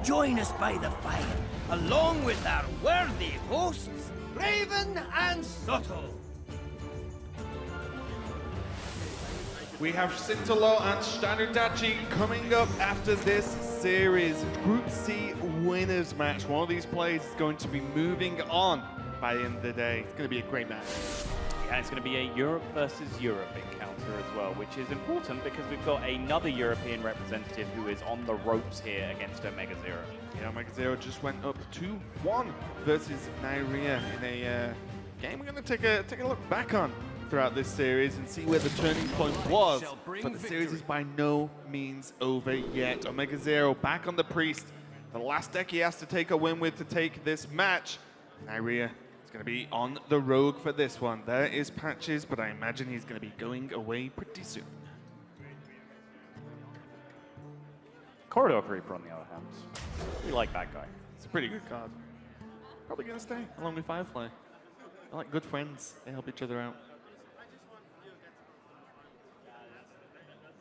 Join us by the fire, along with our worthy hosts, Raven and Soto. We have Sintolo and Stanudachi coming up after this series. Group C winners match. One of these players is going to be moving on by the end of the day. It's going to be a great match. Yeah, it's going to be a Europe versus Europe encounter as well, which is important because we've got another European representative who is on the ropes here against OmegaZero. Yeah, OmegaZero just went up 2-1 versus Neirea in a game we're going to take a look back on throughout this series and see where the turning point was. But the series is by no means over yet. OmegaZero back on the Priest. The last deck he has to take a win with to take this match. Neirea is going to be on the rogue for this one. There is Patches, but I imagine he's going to be going away pretty soon. Corridor Creeper, on the other hand. We like that guy. It's a pretty good card. Probably going to stay along with Firefly. They're like good friends. They help each other out.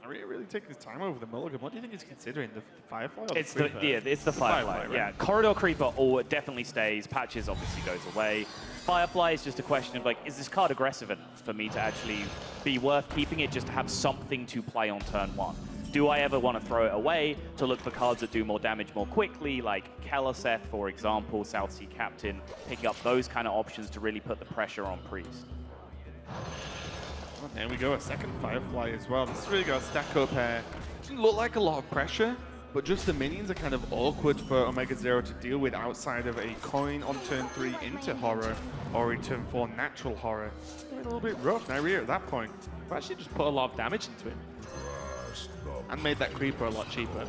Neirea really taking his time over the mulligan. What do you think he's considering? The Firefly or It's the the it's the Firefly. right? Yeah, Corridor Creeper definitely stays. Patches obviously goes away. Firefly is just a question of like, is this card aggressive enough for me to actually be worth keeping it just to have something to play on turn one? Do I ever want to throw it away to look for cards that do more damage more quickly, like Keleseth, for example, South Sea Captain, picking up those kind of options to really put the pressure on Priest? Oh, there we go, a second Firefly as well. This is really got to stack up here. Doesn't look like a lot of pressure, but just the minions are kind of awkward for OmegaZero to deal with outside of a coin on turn 3 into Horror, or in turn 4 natural Horror. It's a little bit rough. Neirea at that point, but actually just put a lot of damage into it. And made that Creeper a lot cheaper.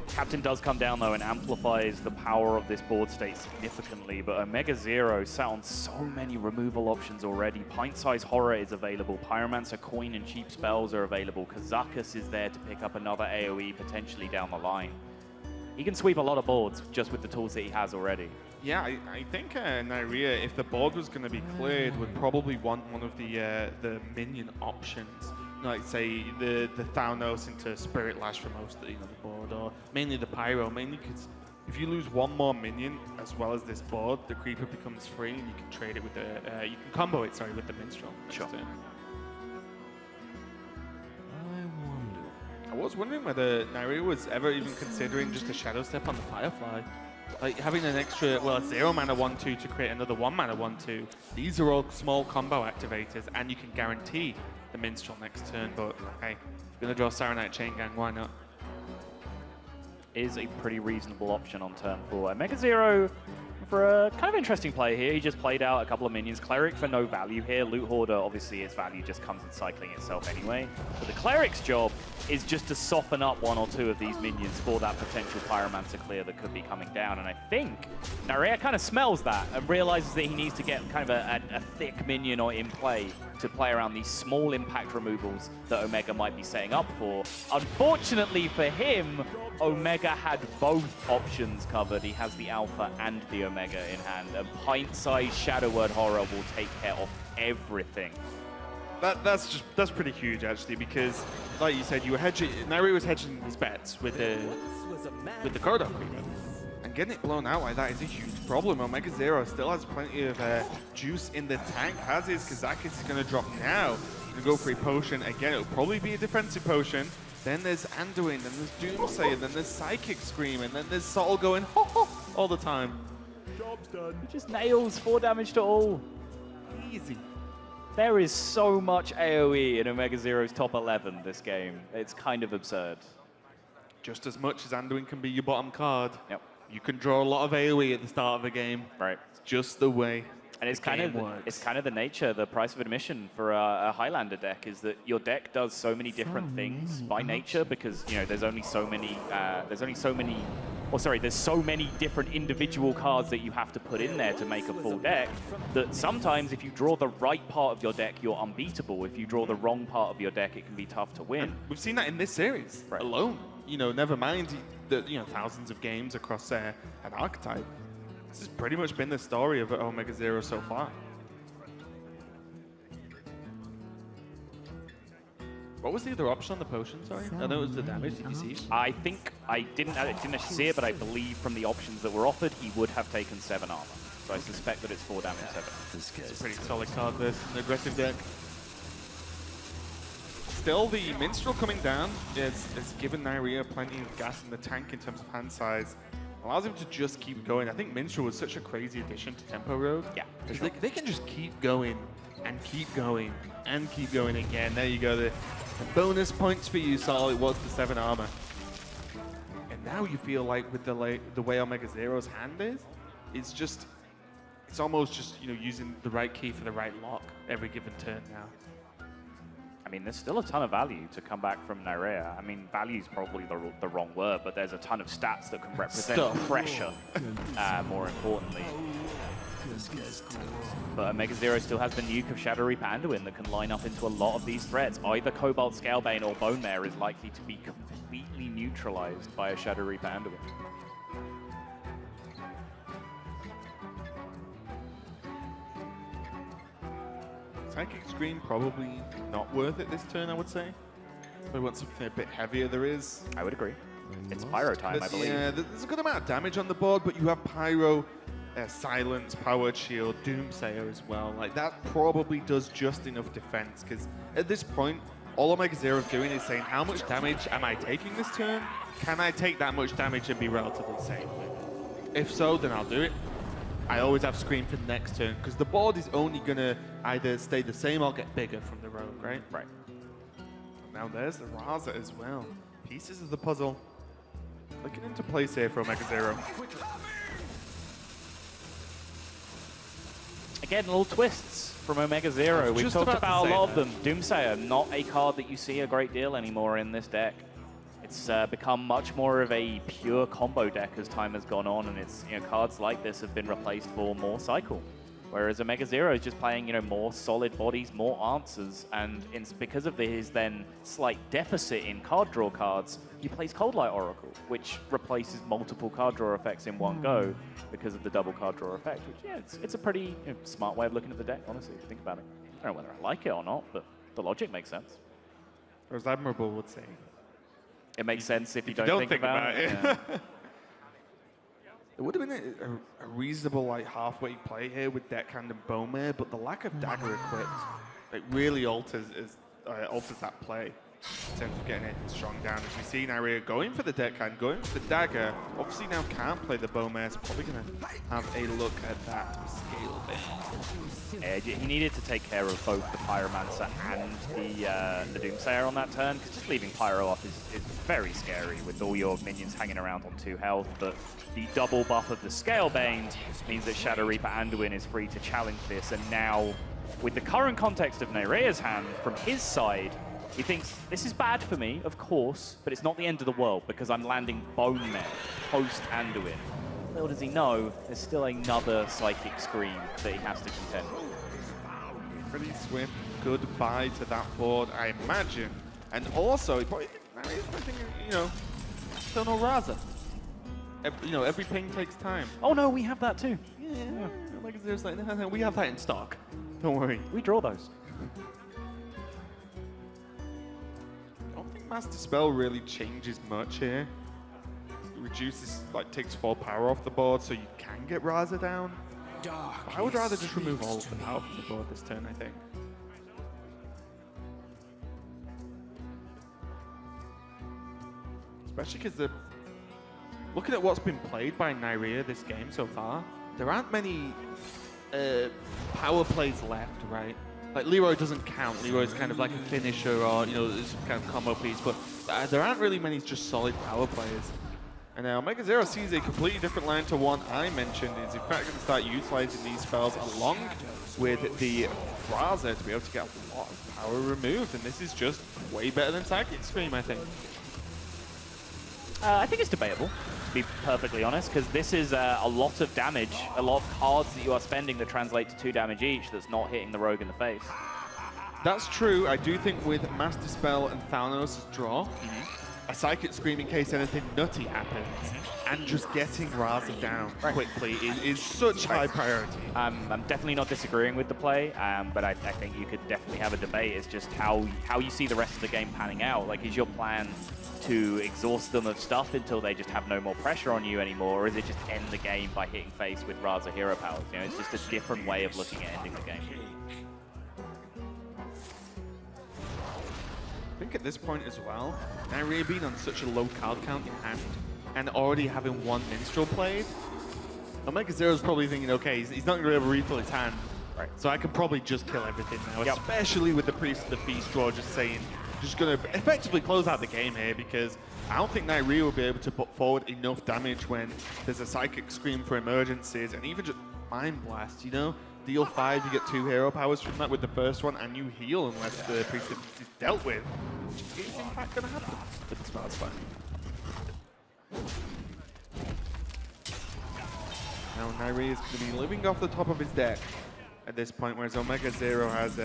Captain does come down though and amplifies the power of this board state significantly, but OmegaZero sat on so many removal options already. Pint-Size Horror is available, Pyromancer Coin and cheap spells are available, Kazakus is there to pick up another AoE potentially down the line. He can sweep a lot of boards just with the tools that he has already. Yeah, I think Neirea, if the board was going to be cleared, would probably want one of the minion options. Like, say, the Thanos into Spirit Lash for most of the board, or mainly the Pyro, mainly because if you lose one more minion as well as this board, the Creeper becomes free and you can trade it with the, you can combo it, sorry, with the Minstrel. Sure. I was wondering whether Neirea was ever even considering just a Shadow Step on the Firefly. Like having an extra, well, a 0 mana 1/2 to create another 1 mana 1/2. These are all small combo activators, and you can guarantee the Minstrel next turn. But hey, if you're gonna draw Saronite Chain Gang, why not? Is a pretty reasonable option on turn 4. OmegaZero, for a kind of interesting play here, he just played out a couple of minions. Cleric for no value here. Loot Hoarder, obviously its value just comes in cycling itself anyway. But the Cleric's job is just to soften up 1 or 2 of these minions for that potential Pyromancer clear that could be coming down. And I think Neirea kind of smells that and realizes that he needs to get kind of a thick minion or in play to play around these small impact removals that Omega might be setting up for. Unfortunately for him, Omega had both options covered. He has the Alpha and the Omega in hand, and Pint-Sized Shadow Word Horror will take care of everything. That's pretty huge actually, because like you said, you were hedging. Neirea was hedging his bets with the Corridor Creeper, and getting it blown out like that is a huge problem. OmegaZero still has plenty of juice in the tank. Has his Kazakus is going to drop now. Going to go for a potion again. It'll probably be a defensive potion. Then there's Anduin, then there's Doomsayer, then there's Psychic Scream, and then there's Sol going ho ho all the time. Job's done. He just nails 4 damage to all. Easy. There is so much AoE in OmegaZero's top 11 this game. It's kind of absurd. Just as much as Anduin can be your bottom card. Yep. You can draw a lot of AoE at the start of a game. Right. It's just the way. And it's kind of the nature, the price of admission for a Highlander deck is that your deck does so many different things by nature, because there's so many different individual cards that you have to put in there to make a full deck, that sometimes if you draw the right part of your deck, you're unbeatable. If you draw the wrong part of your deck, it can be tough to win. And we've seen that in this series alone. Never mind the thousands of games across an archetype. This has pretty much been the story of OmegaZero so far. What was the other option on the potion, sorry? I know it was the damage, did you see it? I think I didn't actually see it, but I believe from the options that were offered, he would have taken 7 armor. So I suspect that it's 4 damage, 7. It's a pretty solid card, this, an aggressive deck. Still, the Minstrel coming down is given Neirea plenty of gas in the tank in terms of hand size. Allows him to just keep going. I think Minstrel was such a crazy addition to Tempo Rogue. Yeah, because they can just keep going and keep going and keep going again. There you go, the bonus points for you, Sol. It was the 7 armor. And now you feel like with the way OmegaZero's hand is, it's almost just, you know, using the right key for the right lock every given turn now. I mean, there's still a ton of value to come back from Neirea. I mean, value is probably the wrong word, but there's a ton of stats that can represent pressure, more importantly. But OmegaZero still has the nuke of Shadow Reaper Anduin that can line up into a lot of these threats. Either Cobalt Scalebane or Bone Mare is likely to be completely neutralized by a Shadow Reaper Anduin. Psychic Scream probably not worth it this turn, I would say. We want something a bit heavier. There is. I would agree. It's Pyro time, I believe. Yeah, there's a good amount of damage on the board, but you have Pyro, Silence, Powered Shield, Doomsayer as well. Like, that probably does just enough defense, because at this point, all OmegaZero is doing is saying, how much damage am I taking this turn? Can I take that much damage and be relatively safe? If so, then I'll do it. I always have Scream for the next turn, because the board is only going to either stay the same or get bigger from the Rogue, right? Right. Now there's the Raza as well. Pieces of the puzzle. Looking into place here for OmegaZero. Again, little twists from OmegaZero. We've talked about a lot of them. Doomsayer, not a card that you see a great deal anymore in this deck. It's become much more of a pure combo deck as time has gone on, and it's, you know, cards like this have been replaced for more cycle. Whereas OmegaZero is just playing, you know, more solid bodies, more answers, and it's because of his then slight deficit in card draw cards, he plays Cold Light Oracle, which replaces multiple card draw effects in one go because of the double card draw effect. Which, yeah, it's a pretty, you know, smart way of looking at the deck, honestly, if you think about it. I don't know whether I like it or not, but the logic makes sense. Or as Admirable would say. It makes sense if you don't think about it. Yeah. It would have been a reasonable, like, halfway play here with Deckhand and Bone Mare, but the lack of Dagger equipped, it really alters that play in terms of getting it strong down. As we see Neirea going for the Deckhand, going for the Dagger. Obviously now can't play the Bone Mare, so probably going to have a look at that scale bit. He needed to take care of both the Pyromancer and the Doomsayer on that turn, because just leaving Pyro off is very scary with all your minions hanging around on 2 health, but the double buff of the Scalebane means that Shadow Reaper Anduin is free to challenge this, and now, with the current context of Neirea's hand, from his side, he thinks, this is bad for me, of course, but it's not the end of the world, because I'm landing Bone Mare post-Anduin. Little does he know, there's still another Psychic Scream that he has to contend with. Pretty swift goodbye to that board, I imagine. And also, Neirea's thinking, you know, still no Raza. Every ping takes time. Oh no, we have that too. Yeah. Like, there's like, no, we have that in stock. Don't worry. We draw those. I don't think Master Spell really changes much here. It reduces, like, takes 4 power off the board, so you can get Raza down. But I would rather just remove all of the power from the board this turn, I think. Especially because looking at what's been played by Neirea this game so far, there aren't many power plays left, right? Like, Leroy doesn't count. Leroy's kind of like a finisher or, you know, some kind of combo piece, but there aren't really many just solid power players. And now OmegaZero sees a completely different line to one I mentioned. Is in fact going to start utilizing these spells along with the Raza to be able to get a lot of power removed, and this is just way better than Psychic Scream, I think. I think it's debatable, to be perfectly honest, because this is a lot of damage, a lot of cards that you are spending that translate to 2 damage each that's not hitting the Rogue in the face. That's true. I do think with Master Spell and Thanos' draw, a Psychic Scream in case anything nutty happens, and just getting Raza down quickly is such high priority. I'm definitely not disagreeing with the play, but I think you could definitely have a debate. It's just how you see the rest of the game panning out. Like, is your plan to exhaust them of stuff until they just have no more pressure on you anymore, or is it just end the game by hitting face with Raza hero powers? You know, it's just a different way of looking at ending the game. I think at this point as well, Neirea being on such a low card count in hand and already having one Minstrel played, OmegaZero's probably thinking, okay, he's not going to be able to refill his hand, right? So I can probably just kill everything now, especially with the Priest of the Feast draw just saying, just going to effectively close out the game here, because I don't think Neirea will be able to put forward enough damage when there's a Psychic Scream for emergencies, and even just Mind Blast, you know? Deal 5, you get 2 hero powers from that with the first one, and you heal unless the Priest of Feast is dealt with, which is in fact going to happen. But it's fine. Now Neirea is going to be living off the top of his deck at this point, whereas OmegaZero has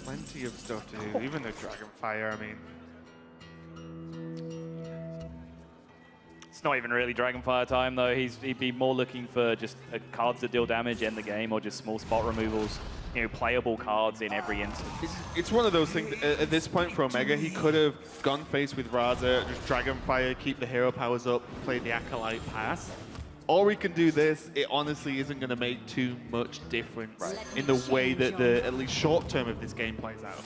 plenty of stuff to do, even though Dragonfire, I mean... It's not even really Dragonfire time, though. He'd be more looking for just cards that deal damage, end the game, or just small spot removals. You know, playable cards in every instance. It's one of those things, at this point for Omega, he could have gone face with Raza, just Dragonfire, keep the hero powers up, play the Acolyte pass. Or we can do this, it honestly isn't going to make too much difference in the way that the, at least short term of this game plays out.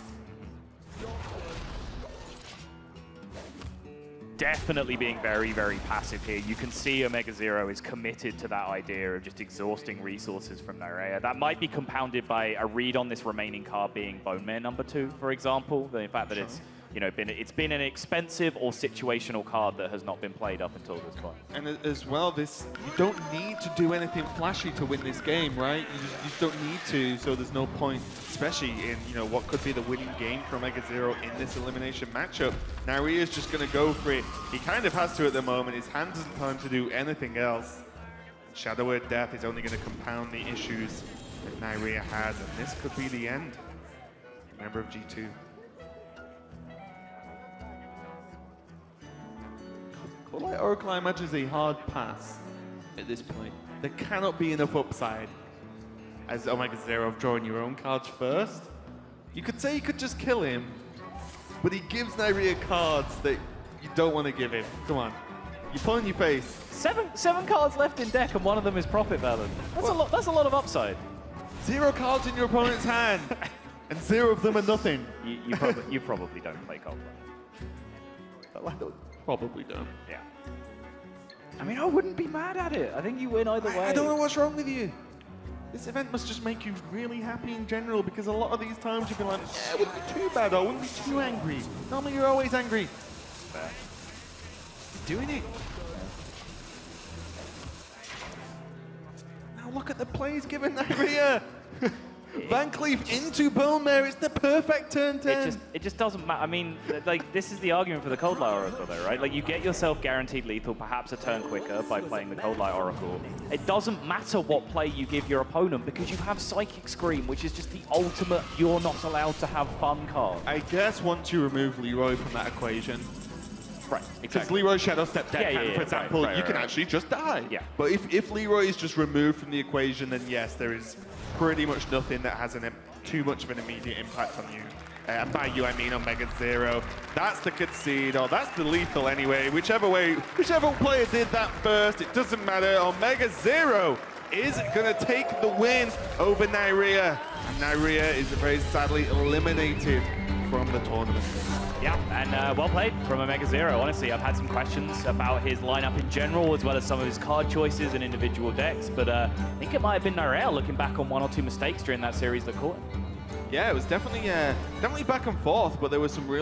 Definitely being very, very passive here. You can see OmegaZero is committed to that idea of just exhausting resources from Neirea. That might be compounded by a read on this remaining card being Bone Mare #2, for example. The fact that it's, you know, it's been an expensive or situational card that has not been played up until this point. And as well, you don't need to do anything flashy to win this game, right? You just don't need to, so there's no point, especially in, you know, what could be the winning game for OmegaZero in this elimination matchup. Neirea is just going to go for it. He kind of has to at the moment. His hand doesn't tell him to do anything else. Shadow Word Death is only going to compound the issues that Neirea has, and this could be the end. Member of G2. Coldlight Oracle, I imagine, is a hard pass at this point. There cannot be enough upside as OmegaZero of drawing your own cards first. You could say you could just kill him, but he gives Neirea cards that you don't want to give him. Come on. You pull in your face. Seven cards left in deck, and one of them is Profit Balance. That's a lot of upside. 0 cards in your opponent's hand, and 0 of them are nothing. You probably don't play Coldlight. Probably don't. Yeah. I mean, I wouldn't be mad at it. I think you win either way. I don't know what's wrong with you. This event must just make you really happy in general, because a lot of these times you'd be like, yeah, it wouldn't be too bad, I wouldn't be too angry. Normally you're always angry. Fair. Doing it. Now look at the plays given Neirea. Van Cleef into Bone Mare, it's the perfect turn 10. It just doesn't matter. I mean, like, this is the argument for the Coldlight Oracle, though, right? Like, you get yourself guaranteed lethal, perhaps a turn quicker by playing the Coldlight Oracle. It doesn't matter what play you give your opponent, because you have Psychic Scream, which is just the ultimate you're not allowed to have fun card. I guess once you remove Leroy from that equation, right, because exactly. Leroy Shadow Step deck, for example, you can actually just die. Yeah. But if Leroy is just removed from the equation, then yes, there is pretty much nothing that has too much of an immediate impact on you. And by you, I mean OmegaZero. That's the concede, or that's the lethal anyway. Whichever player did that first, it doesn't matter. OmegaZero is going to take the win over Neirea. And Neirea is very sadly eliminated from the tournament. Yeah, and well played from OmegaZero. Honestly, I've had some questions about his lineup in general, as well as some of his card choices and individual decks, but I think it might have been Neirea looking back on 1 or 2 mistakes during that series that caught him. Yeah, it was definitely back and forth, but there was some really